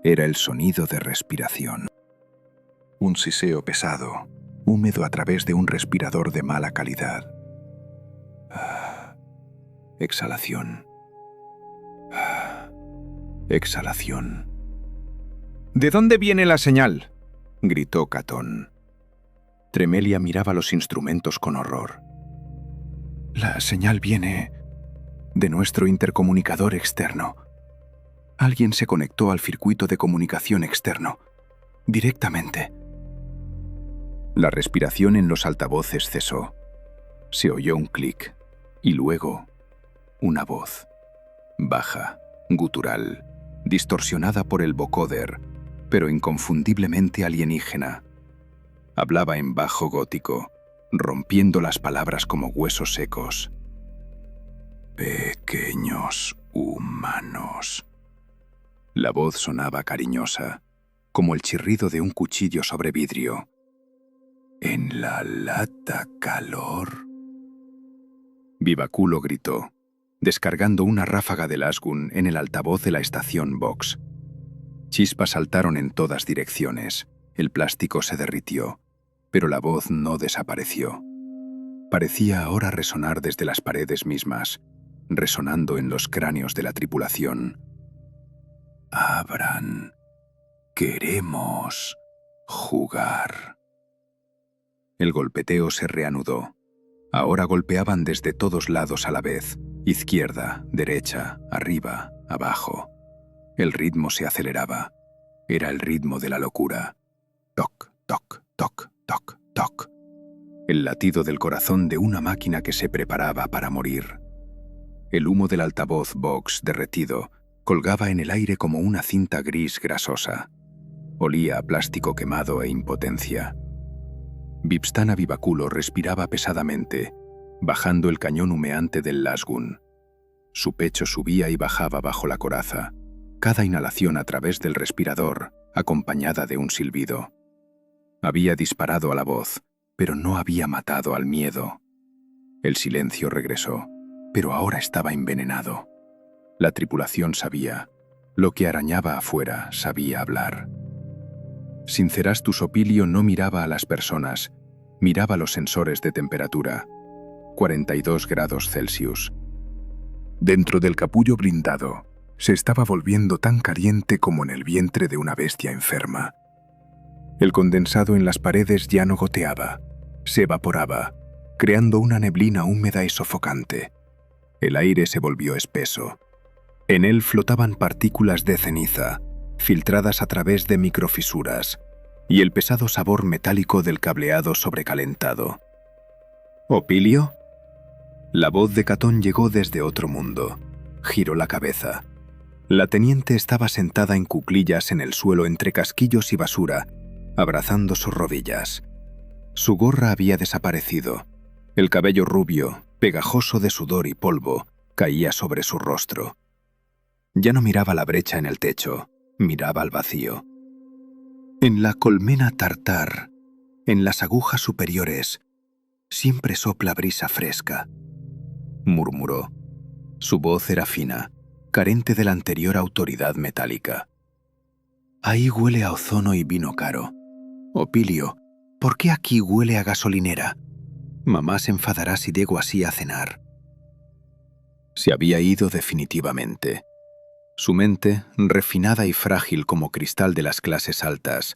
Era el sonido de respiración. Un siseo pesado, húmedo a través de un respirador de mala calidad. Exhalación. Exhalación. ¿De dónde viene la señal?, gritó Catón. Tremelia miraba los instrumentos con horror. La señal viene de nuestro intercomunicador externo. Alguien se conectó al circuito de comunicación externo, directamente. La respiración en los altavoces cesó. Se oyó un clic y luego una voz, baja, gutural, distorsionada por el vocoder, pero inconfundiblemente alienígena. Hablaba en bajo gótico, rompiendo las palabras como huesos secos. Pequeños humanos. La voz sonaba cariñosa, como el chirrido de un cuchillo sobre vidrio. ¿En la lata calor? Vivaculo gritó, descargando una ráfaga de lasgun en el altavoz de la estación Vox. Chispas saltaron en todas direcciones, el plástico se derritió, pero la voz no desapareció. Parecía ahora resonar desde las paredes mismas, resonando en los cráneos de la tripulación. Abran. Queremos jugar. El golpeteo se reanudó. Ahora golpeaban desde todos lados a la vez, izquierda, derecha, arriba, abajo. El ritmo se aceleraba. Era el ritmo de la locura. Toc, toc, toc, toc, toc. El latido del corazón de una máquina que se preparaba para morir. El humo del altavoz Vox derretido colgaba en el aire como una cinta gris grasosa. Olía a plástico quemado e impotencia. Vipstana Vivaculo respiraba pesadamente, bajando el cañón humeante del lasgun. Su pecho subía y bajaba bajo la coraza, cada inhalación a través del respirador, acompañada de un silbido. Había disparado a la voz, pero no había matado al miedo. El silencio regresó, pero ahora estaba envenenado. La tripulación sabía. Lo que arañaba afuera sabía hablar. Sincerastus Opilio no miraba a las personas, miraba los sensores de temperatura. 42 grados Celsius. Dentro del capullo blindado, se estaba volviendo tan caliente como en el vientre de una bestia enferma. El condensado en las paredes ya no goteaba, se evaporaba, creando una neblina húmeda y sofocante. El aire se volvió espeso. En él flotaban partículas de ceniza, filtradas a través de microfisuras, y el pesado sabor metálico del cableado sobrecalentado. ¿Opilio? La voz de Catón llegó desde otro mundo. Giró la cabeza. La teniente estaba sentada en cuclillas en el suelo entre casquillos y basura, abrazando sus rodillas. Su gorra había desaparecido. El cabello rubio, pegajoso de sudor y polvo, caía sobre su rostro. Ya no miraba la brecha en el techo, miraba al vacío. En la colmena tartar, en las agujas superiores, siempre sopla brisa fresca, murmuró. Su voz era fina, carente de la anterior autoridad metálica. Ahí huele a ozono y vino caro. Opilio, ¿por qué aquí huele a gasolinera? Mamá se enfadará si llego así a cenar. Se había ido definitivamente. Su mente, refinada y frágil como cristal de las clases altas,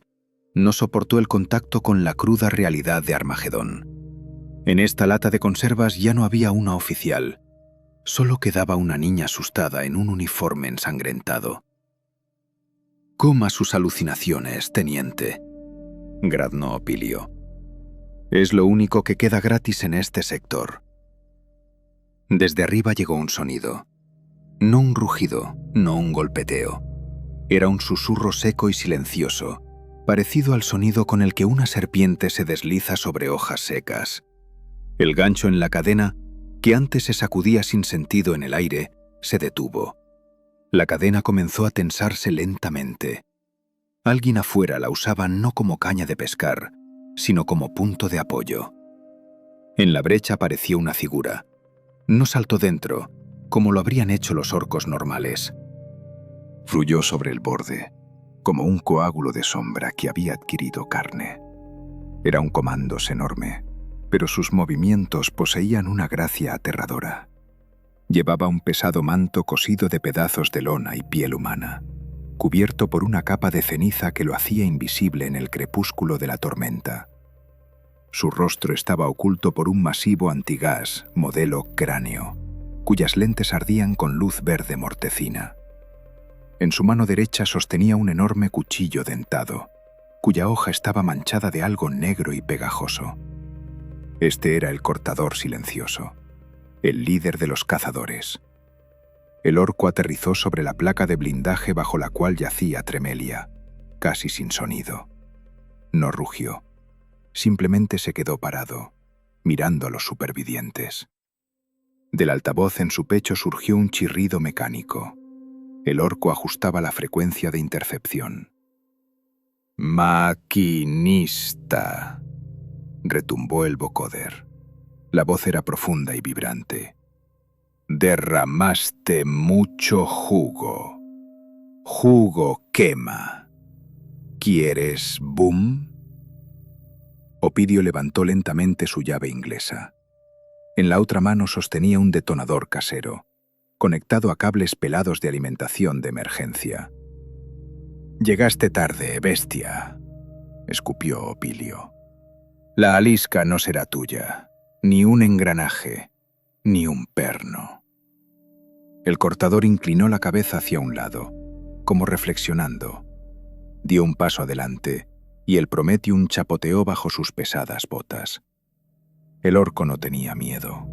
no soportó el contacto con la cruda realidad de Armagedón. En esta lata de conservas ya no había una oficial. Solo quedaba una niña asustada en un uniforme ensangrentado. «Coma sus alucinaciones, teniente», graznó Opilio. «Es lo único que queda gratis en este sector». Desde arriba llegó un sonido. No un rugido, no un golpeteo. Era un susurro seco y silencioso, parecido al sonido con el que una serpiente se desliza sobre hojas secas. El gancho en la cadena, que antes se sacudía sin sentido en el aire, se detuvo. La cadena comenzó a tensarse lentamente. Alguien afuera la usaba no como caña de pescar, sino como punto de apoyo. En la brecha apareció una figura. No saltó dentro, como lo habrían hecho los orcos normales. Fluyó sobre el borde, como un coágulo de sombra que había adquirido carne. Era un comandos enorme, pero sus movimientos poseían una gracia aterradora. Llevaba un pesado manto cosido de pedazos de lona y piel humana, cubierto por una capa de ceniza que lo hacía invisible en el crepúsculo de la tormenta. Su rostro estaba oculto por un masivo antigás modelo cráneo, cuyas lentes ardían con luz verde mortecina. En su mano derecha sostenía un enorme cuchillo dentado, cuya hoja estaba manchada de algo negro y pegajoso. Este era el cortador silencioso, el líder de los cazadores. El orco aterrizó sobre la placa de blindaje bajo la cual yacía Tremelia, casi sin sonido. No rugió, simplemente se quedó parado, mirando a los supervivientes. Del altavoz en su pecho surgió un chirrido mecánico. El orco ajustaba la frecuencia de intercepción. «Maquinista», retumbó el vocoder. La voz era profunda y vibrante. «Derramaste mucho jugo. Jugo quema. ¿Quieres boom?» Opilio levantó lentamente su llave inglesa. En la otra mano sostenía un detonador casero, conectado a cables pelados de alimentación de emergencia. «Llegaste tarde, bestia», escupió Opilio. «La alisca no será tuya, ni un engranaje, ni un perno». El cortador inclinó la cabeza hacia un lado, como reflexionando. Dio un paso adelante, y el Prometium chapoteó bajo sus pesadas botas. El orco no tenía miedo.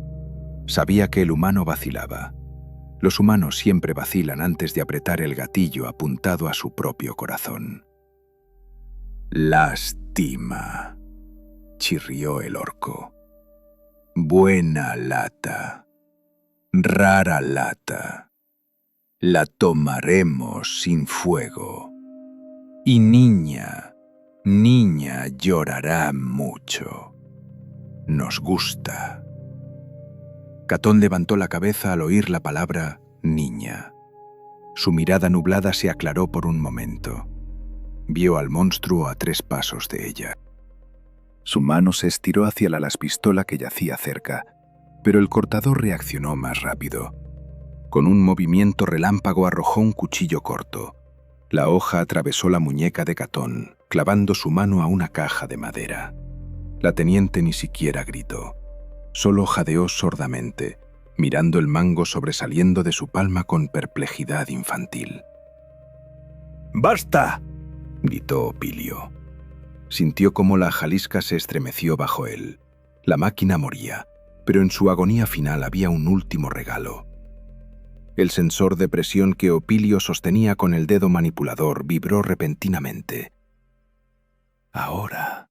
Sabía que el humano vacilaba. Los humanos siempre vacilan antes de apretar el gatillo apuntado a su propio corazón. «Lástima», chirrió el orco. «Buena lata. Rara lata. La tomaremos sin fuego. Y niña, Niña llorará mucho. Nos gusta. Catón levantó la cabeza al oír la palabra niña. Su mirada nublada se aclaró por un momento. Vio al monstruo a 3 pasos de ella. Su mano se estiró hacia la laspistola que yacía cerca, pero el cortador reaccionó más rápido. Con un movimiento relámpago arrojó un cuchillo corto. La hoja atravesó la muñeca de Catón, clavando su mano a una caja de madera. La teniente ni siquiera gritó. Solo jadeó sordamente, mirando el mango sobresaliendo de su palma con perplejidad infantil. ¡Basta!, gritó Opilio. Sintió cómo la ajalisca se estremeció bajo él. La máquina moría, pero en su agonía final había un último regalo. El sensor de presión que Opilio sostenía con el dedo manipulador vibró repentinamente. «Ahora»,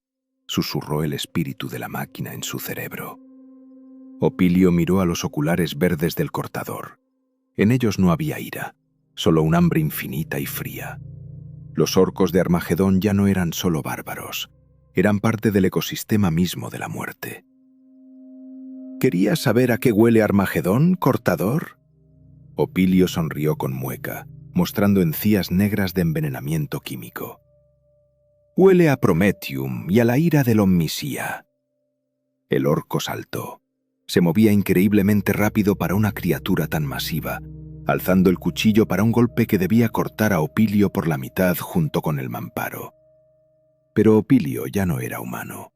susurró el espíritu de la máquina en su cerebro. Opilio miró a los oculares verdes del cortador. En ellos no había ira, solo un hambre infinita y fría. Los orcos de Armagedón ya no eran solo bárbaros, eran parte del ecosistema mismo de la muerte. «¿Querías saber a qué huele Armagedón, cortador?» Opilio sonrió con mueca, mostrando encías negras de envenenamiento químico. «Huele a Prometium y a la ira del Omnisía». El orco saltó. Se movía increíblemente rápido para una criatura tan masiva, alzando el cuchillo para un golpe que debía cortar a Opilio por la mitad junto con el mamparo. Pero Opilio ya no era humano.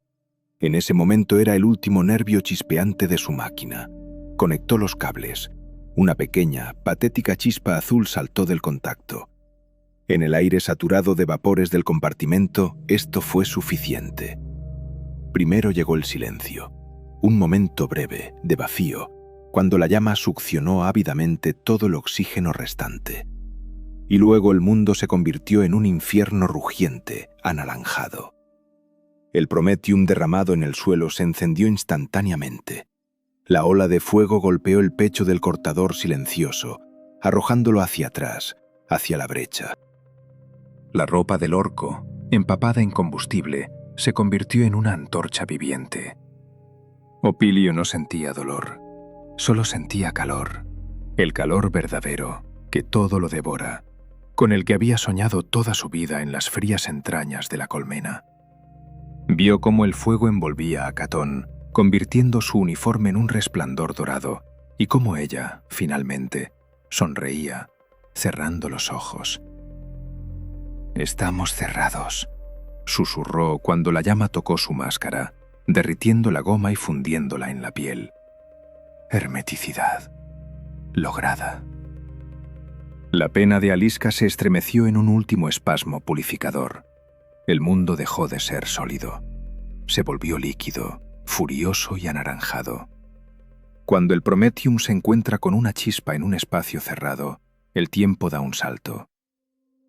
En ese momento era el último nervio chispeante de su máquina. Conectó los cables. Una pequeña, patética chispa azul saltó del contacto. En el aire saturado de vapores del compartimento, esto fue suficiente. Primero llegó el silencio. Un momento breve, de vacío, cuando la llama succionó ávidamente todo el oxígeno restante. Y luego el mundo se convirtió en un infierno rugiente, anaranjado. El Prometium derramado en el suelo se encendió instantáneamente. La ola de fuego golpeó el pecho del cortador silencioso, arrojándolo hacia atrás, hacia la brecha. La ropa del orco, empapada en combustible, se convirtió en una antorcha viviente. Opilio no sentía dolor, solo sentía calor, el calor verdadero, que todo lo devora, con el que había soñado toda su vida en las frías entrañas de la colmena. Vio cómo el fuego envolvía a Catón, convirtiendo su uniforme en un resplandor dorado, y cómo ella, finalmente, sonreía, cerrando los ojos. «Estamos cerrados», susurró cuando la llama tocó su máscara, derritiendo la goma y fundiéndola en la piel. Hermeticidad. Lograda. La pena de Alisca se estremeció en un último espasmo purificador. El mundo dejó de ser sólido. Se volvió líquido, furioso y anaranjado. Cuando el Prometium se encuentra con una chispa en un espacio cerrado, el tiempo da un salto.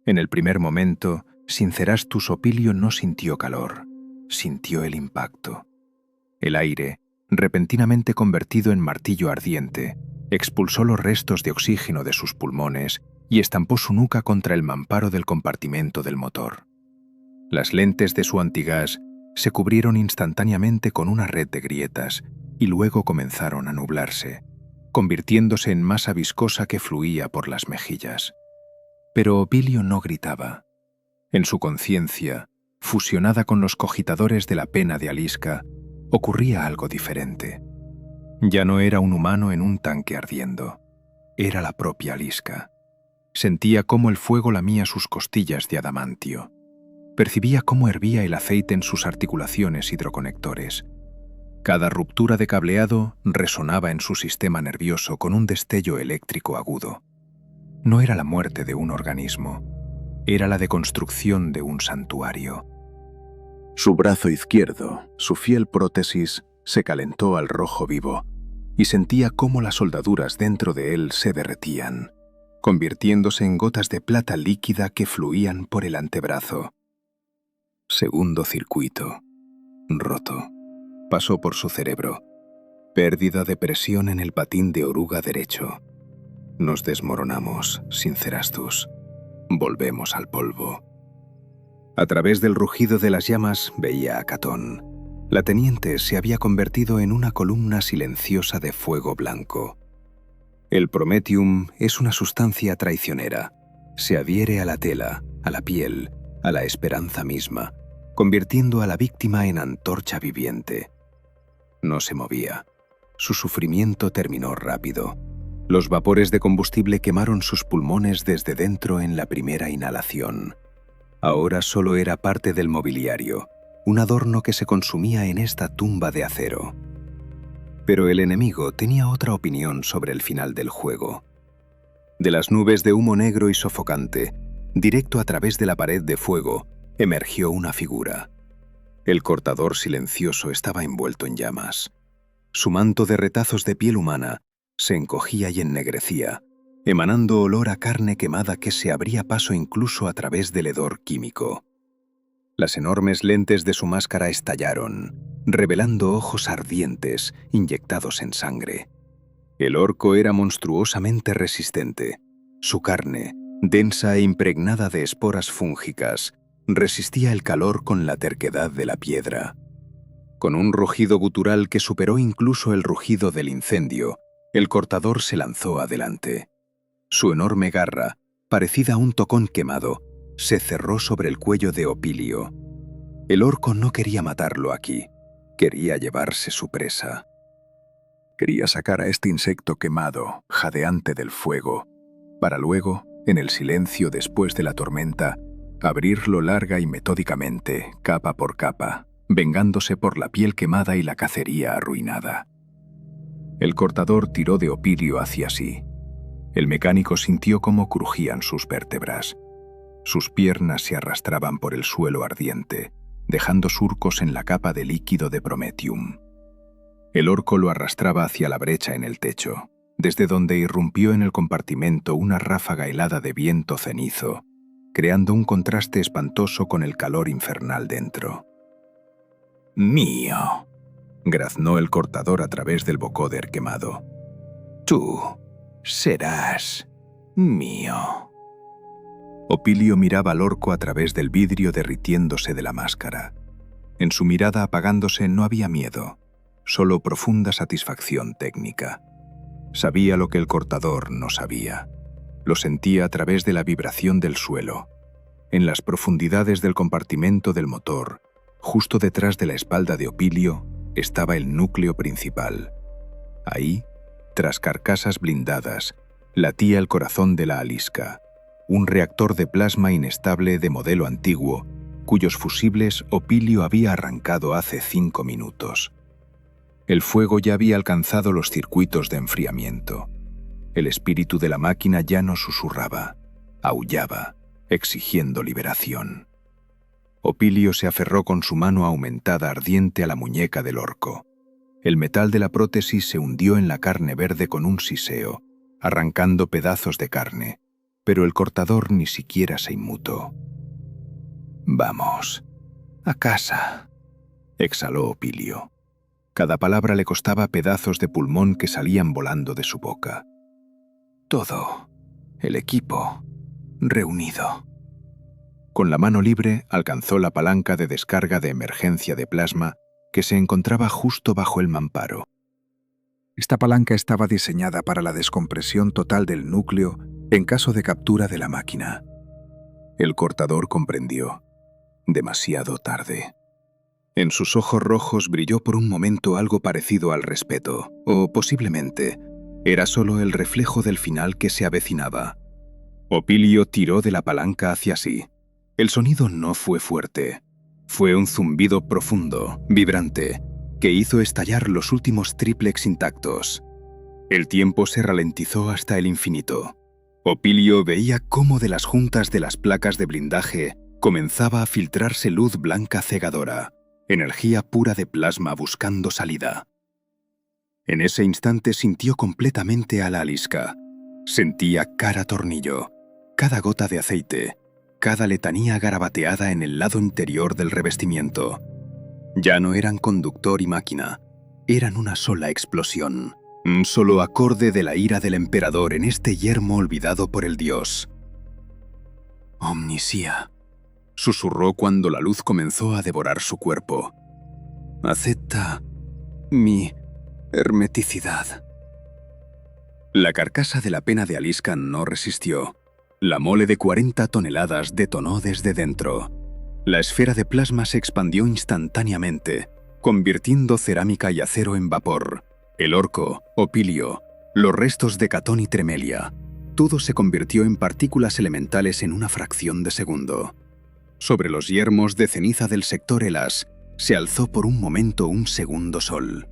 En el primer momento, Sincerastus Opilio no sintió calor, sintió el impacto. El aire, repentinamente convertido en martillo ardiente, expulsó los restos de oxígeno de sus pulmones y estampó su nuca contra el mamparo del compartimento del motor. Las lentes de su antigás se cubrieron instantáneamente con una red de grietas y luego comenzaron a nublarse, convirtiéndose en masa viscosa que fluía por las mejillas. Pero Opilio no gritaba. En su conciencia, fusionada con los cogitadores de la pena de Alisca, ocurría algo diferente. Ya no era un humano en un tanque ardiendo. Era la propia Alisca. Sentía cómo el fuego lamía sus costillas de adamantio. Percibía cómo hervía el aceite en sus articulaciones hidroconectores. Cada ruptura de cableado resonaba en su sistema nervioso con un destello eléctrico agudo. No era la muerte de un organismo, era la deconstrucción de un santuario. Su brazo izquierdo, su fiel prótesis, se calentó al rojo vivo y sentía cómo las soldaduras dentro de él se derretían, convirtiéndose en gotas de plata líquida que fluían por el antebrazo. Segundo circuito, roto, pasó por su cerebro. Pérdida de presión en el patín de oruga derecho. Nos desmoronamos, Sincerastus. Volvemos al polvo. A través del rugido de las llamas veía a Catón. La teniente se había convertido en una columna silenciosa de fuego blanco. El Prometium es una sustancia traicionera. Se adhiere a la tela, a la piel, a la esperanza misma, convirtiendo a la víctima en antorcha viviente. No se movía. Su sufrimiento terminó rápido. Los vapores de combustible quemaron sus pulmones desde dentro en la primera inhalación. Ahora solo era parte del mobiliario, un adorno que se consumía en esta tumba de acero. Pero el enemigo tenía otra opinión sobre el final del juego. De las nubes de humo negro y sofocante, directo a través de la pared de fuego, emergió una figura. El cortador silencioso estaba envuelto en llamas. Su manto de retazos de piel humana se encogía y ennegrecía, emanando olor a carne quemada que se abría paso incluso a través del hedor químico. Las enormes lentes de su máscara estallaron, revelando ojos ardientes inyectados en sangre. El orco era monstruosamente resistente. Su carne, densa e impregnada de esporas fúngicas, resistía el calor con la terquedad de la piedra. Con un rugido gutural que superó incluso el rugido del incendio, el cortador se lanzó adelante. Su enorme garra, parecida a un tocón quemado, se cerró sobre el cuello de Opilio. El orco no quería matarlo aquí, quería llevarse su presa. Quería sacar a este insecto quemado, jadeante del fuego, para luego, en el silencio después de la tormenta, abrirlo larga y metódicamente, capa por capa, vengándose por la piel quemada y la cacería arruinada. El cortador tiró de Opilio hacia sí. El mecánico sintió cómo crujían sus vértebras. Sus piernas se arrastraban por el suelo ardiente, dejando surcos en la capa de líquido de Prometium. El orco lo arrastraba hacia la brecha en el techo, desde donde irrumpió en el compartimento una ráfaga helada de viento cenizo, creando un contraste espantoso con el calor infernal dentro. «Mío», graznó el cortador a través del vocoder quemado. «Tú serás mío». Opilio miraba al orco a través del vidrio derritiéndose de la máscara. En su mirada apagándose no había miedo, solo profunda satisfacción técnica. Sabía lo que el cortador no sabía. Lo sentía a través de la vibración del suelo. En las profundidades del compartimento del motor, justo detrás de la espalda de Opilio, estaba el núcleo principal. Ahí, tras carcasas blindadas, latía el corazón de la Alisca, un reactor de plasma inestable de modelo antiguo, cuyos fusibles Opilio había arrancado hace 5 minutos. El fuego ya había alcanzado los circuitos de enfriamiento. El espíritu de la máquina ya no susurraba, aullaba, exigiendo liberación. Opilio se aferró con su mano aumentada ardiente a la muñeca del orco. El metal de la prótesis se hundió en la carne verde con un siseo, arrancando pedazos de carne, pero el cortador ni siquiera se inmutó. «Vamos, a casa», exhaló Opilio. Cada palabra le costaba pedazos de pulmón que salían volando de su boca. «Todo, el equipo, reunido». Con la mano libre alcanzó la palanca de descarga de emergencia de plasma que se encontraba justo bajo el mamparo. Esta palanca estaba diseñada para la descompresión total del núcleo en caso de captura de la máquina. El cortador comprendió. Demasiado tarde. En sus ojos rojos brilló por un momento algo parecido al respeto, o posiblemente era solo el reflejo del final que se avecinaba. Opilio tiró de la palanca hacia sí. El sonido no fue fuerte. Fue un zumbido profundo, vibrante, que hizo estallar los últimos triplex intactos. El tiempo se ralentizó hasta el infinito. Opilio veía cómo de las juntas de las placas de blindaje comenzaba a filtrarse luz blanca cegadora, energía pura de plasma buscando salida. En ese instante sintió completamente a la Alisca. Sentía cada tornillo, cada gota de aceite, cada letanía garabateada en el lado interior del revestimiento. Ya no eran conductor y máquina, eran una sola explosión, un solo acorde de la ira del emperador en este yermo olvidado por el dios. «Omnisía», susurró cuando la luz comenzó a devorar su cuerpo. «Acepta mi hermeticidad». La carcasa de la pena de Aliscan no resistió. La mole de 40 toneladas detonó desde dentro. La esfera de plasma se expandió instantáneamente, convirtiendo cerámica y acero en vapor. El orco, Opilio, los restos de Catón y Tremelia, todo se convirtió en partículas elementales en una fracción de segundo. Sobre los yermos de ceniza del sector Elas se alzó por un momento un segundo sol.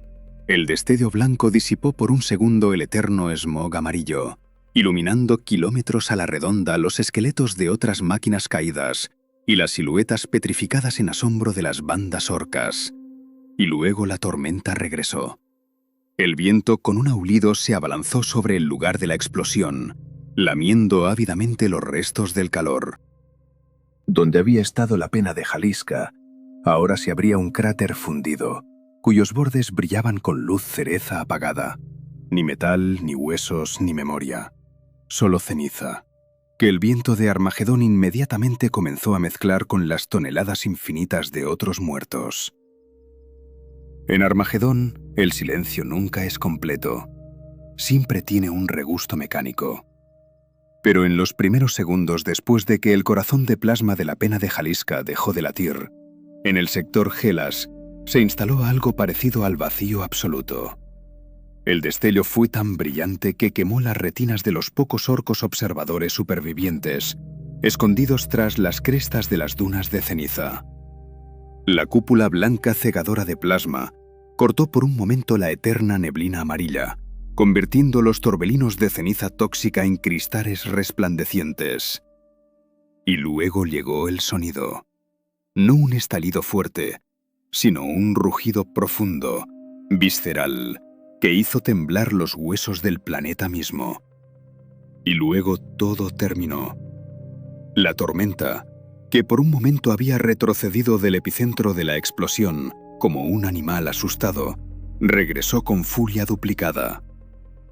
El destello blanco disipó por un segundo el eterno smog amarillo, iluminando kilómetros a la redonda los esqueletos de otras máquinas caídas y las siluetas petrificadas en asombro de las bandas orcas. Y luego la tormenta regresó. El viento con un aullido se abalanzó sobre el lugar de la explosión, lamiendo ávidamente los restos del calor. Donde había estado la pena de Jalisca, ahora se abría un cráter fundido, cuyos bordes brillaban con luz cereza apagada. Ni metal, ni huesos, ni memoria. Solo ceniza, que el viento de Armagedón inmediatamente comenzó a mezclar con las toneladas infinitas de otros muertos. En Armagedón, el silencio nunca es completo. Siempre tiene un regusto mecánico. Pero en los primeros segundos después de que el corazón de plasma de la pena de Jalisca dejó de latir, en el sector Gelas se instaló algo parecido al vacío absoluto. El destello fue tan brillante que quemó las retinas de los pocos orcos observadores supervivientes, escondidos tras las crestas de las dunas de ceniza. La cúpula blanca cegadora de plasma cortó por un momento la eterna neblina amarilla, convirtiendo los torbellinos de ceniza tóxica en cristales resplandecientes. Y luego llegó el sonido. No un estallido fuerte, sino un rugido profundo, visceral, que hizo temblar los huesos del planeta mismo. Y luego todo terminó. La tormenta, que por un momento había retrocedido del epicentro de la explosión como un animal asustado, regresó con furia duplicada.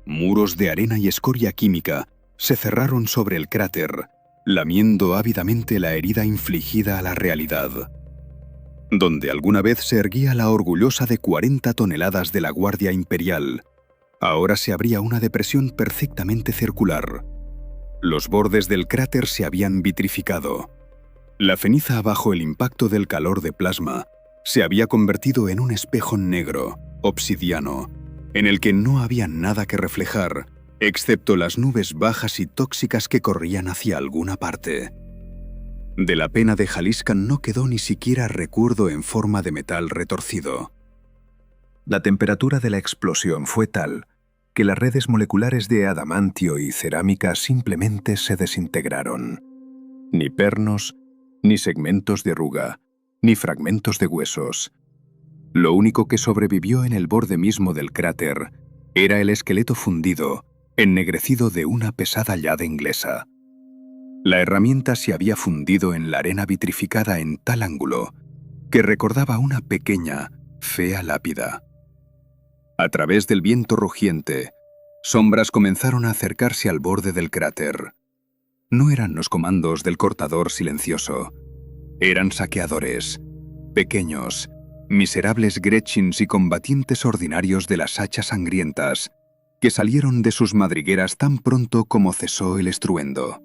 Muros de arena y escoria química se cerraron sobre el cráter, lamiendo ávidamente la herida infligida a la realidad. Donde alguna vez se erguía la orgullosa de 40 toneladas de la Guardia Imperial, ahora se abría una depresión perfectamente circular. Los bordes del cráter se habían vitrificado. La ceniza bajo el impacto del calor de plasma se había convertido en un espejo negro, obsidiano, en el que no había nada que reflejar, excepto las nubes bajas y tóxicas que corrían hacia alguna parte. De la pena de Jalisca no quedó ni siquiera recuerdo en forma de metal retorcido. La temperatura de la explosión fue tal que las redes moleculares de adamantio y cerámica simplemente se desintegraron. Ni pernos, ni segmentos de arruga, ni fragmentos de huesos. Lo único que sobrevivió en el borde mismo del cráter era el esqueleto fundido, ennegrecido de una pesada llave inglesa. La herramienta se había fundido en la arena vitrificada en tal ángulo que recordaba una pequeña, fea lápida. A través del viento rugiente, sombras comenzaron a acercarse al borde del cráter. No eran los comandos del cortador silencioso. Eran saqueadores, pequeños, miserables gretchins y combatientes ordinarios de las hachas sangrientas, que salieron de sus madrigueras tan pronto como cesó el estruendo.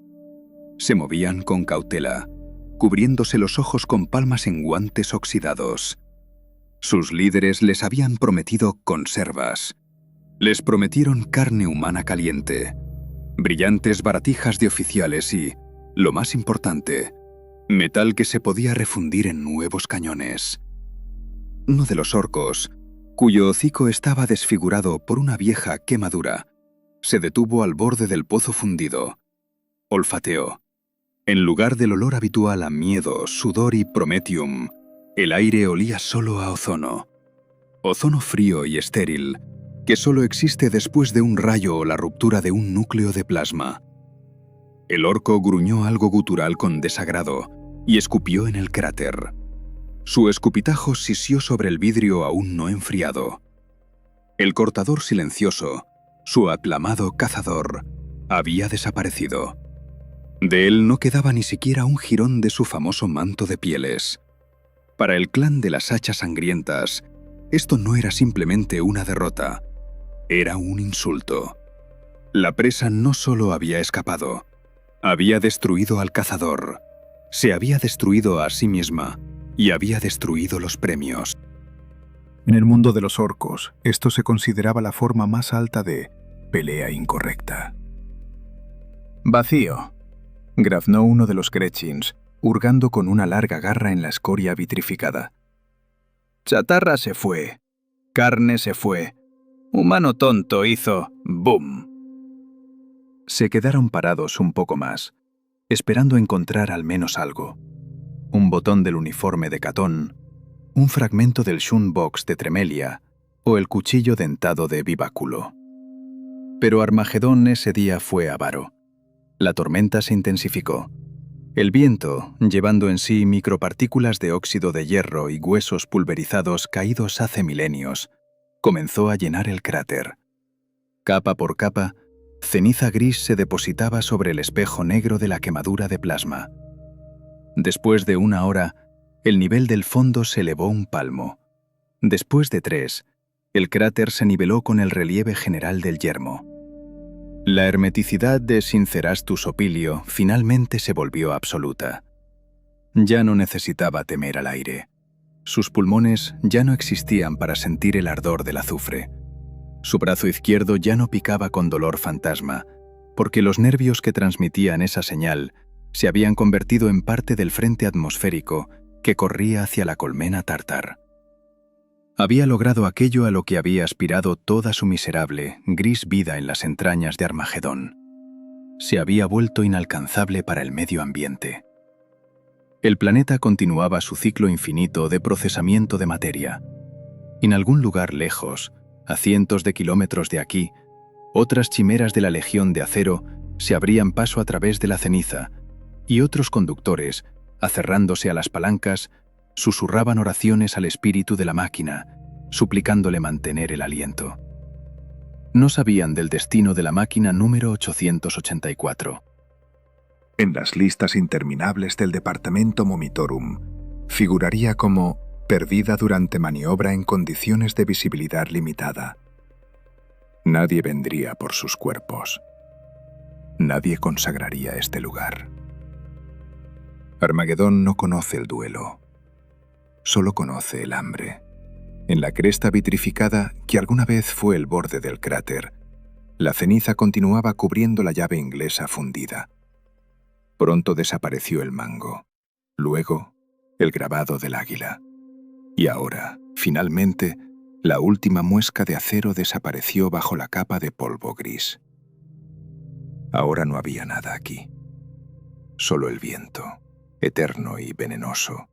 Se movían con cautela, cubriéndose los ojos con palmas en guantes oxidados. Sus líderes les habían prometido conservas. Les prometieron carne humana caliente, brillantes baratijas de oficiales y, lo más importante, metal que se podía refundir en nuevos cañones. Uno de los orcos, cuyo hocico estaba desfigurado por una vieja quemadura, se detuvo al borde del pozo fundido. Olfateó. En lugar del olor habitual a miedo, sudor y prometium, el aire olía solo a ozono. Ozono frío y estéril, que solo existe después de un rayo o la ruptura de un núcleo de plasma. El orco gruñó algo gutural con desagrado y escupió en el cráter. Su escupitajo sisió sobre el vidrio aún no enfriado. El cortador silencioso, su aclamado cazador, había desaparecido. De él no quedaba ni siquiera un jirón de su famoso manto de pieles. Para el clan de las hachas sangrientas, esto no era simplemente una derrota, era un insulto. La presa no solo había escapado, había destruido al cazador, se había destruido a sí misma y había destruido los premios. En el mundo de los orcos, esto se consideraba la forma más alta de pelea incorrecta. Vacío, graznó uno de los Gretchins, hurgando con una larga garra en la escoria vitrificada. Chatarra se fue, carne se fue, humano tonto hizo ¡boom! Se quedaron parados un poco más, esperando encontrar al menos algo. Un botón del uniforme de Catón, un fragmento del Shunbox de Tremelia o el cuchillo dentado de Viváculo. Pero Armagedón ese día fue avaro. La tormenta se intensificó. El viento, llevando en sí micropartículas de óxido de hierro y huesos pulverizados caídos hace milenios, comenzó a llenar el cráter. Capa por capa, ceniza gris se depositaba sobre el espejo negro de la quemadura de plasma. Después de 1 hora, el nivel del fondo se elevó un palmo. Después de 3, el cráter se niveló con el relieve general del yermo. La hermeticidad de Sincerastus Opilio finalmente se volvió absoluta. Ya no necesitaba temer al aire. Sus pulmones ya no existían para sentir el ardor del azufre. Su brazo izquierdo ya no picaba con dolor fantasma, porque los nervios que transmitían esa señal se habían convertido en parte del frente atmosférico que corría hacia la colmena tártar. Había logrado aquello a lo que había aspirado toda su miserable, gris vida en las entrañas de Armagedón. Se había vuelto inalcanzable para el medio ambiente. El planeta continuaba su ciclo infinito de procesamiento de materia. En algún lugar lejos, a cientos de kilómetros de aquí, otras chimeras de la Legión de Acero se abrían paso a través de la ceniza, y otros conductores, acerrándose a las palancas, susurraban oraciones al espíritu de la máquina, suplicándole mantener el aliento. No sabían del destino de la máquina número 884. En las listas interminables del departamento Momitorum, figuraría como perdida durante maniobra en condiciones de visibilidad limitada. Nadie vendría por sus cuerpos. Nadie consagraría este lugar. Armagedón no conoce el duelo. Solo conoce el hambre. En la cresta vitrificada, que alguna vez fue el borde del cráter, la ceniza continuaba cubriendo la llave inglesa fundida. Pronto desapareció el mango, luego el grabado del águila. Y ahora, finalmente, la última muesca de acero desapareció bajo la capa de polvo gris. Ahora no había nada aquí. Solo el viento, eterno y venenoso,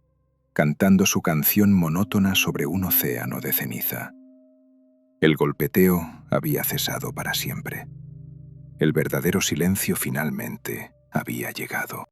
cantando su canción monótona sobre un océano de ceniza. El golpeteo había cesado para siempre. El verdadero silencio finalmente había llegado.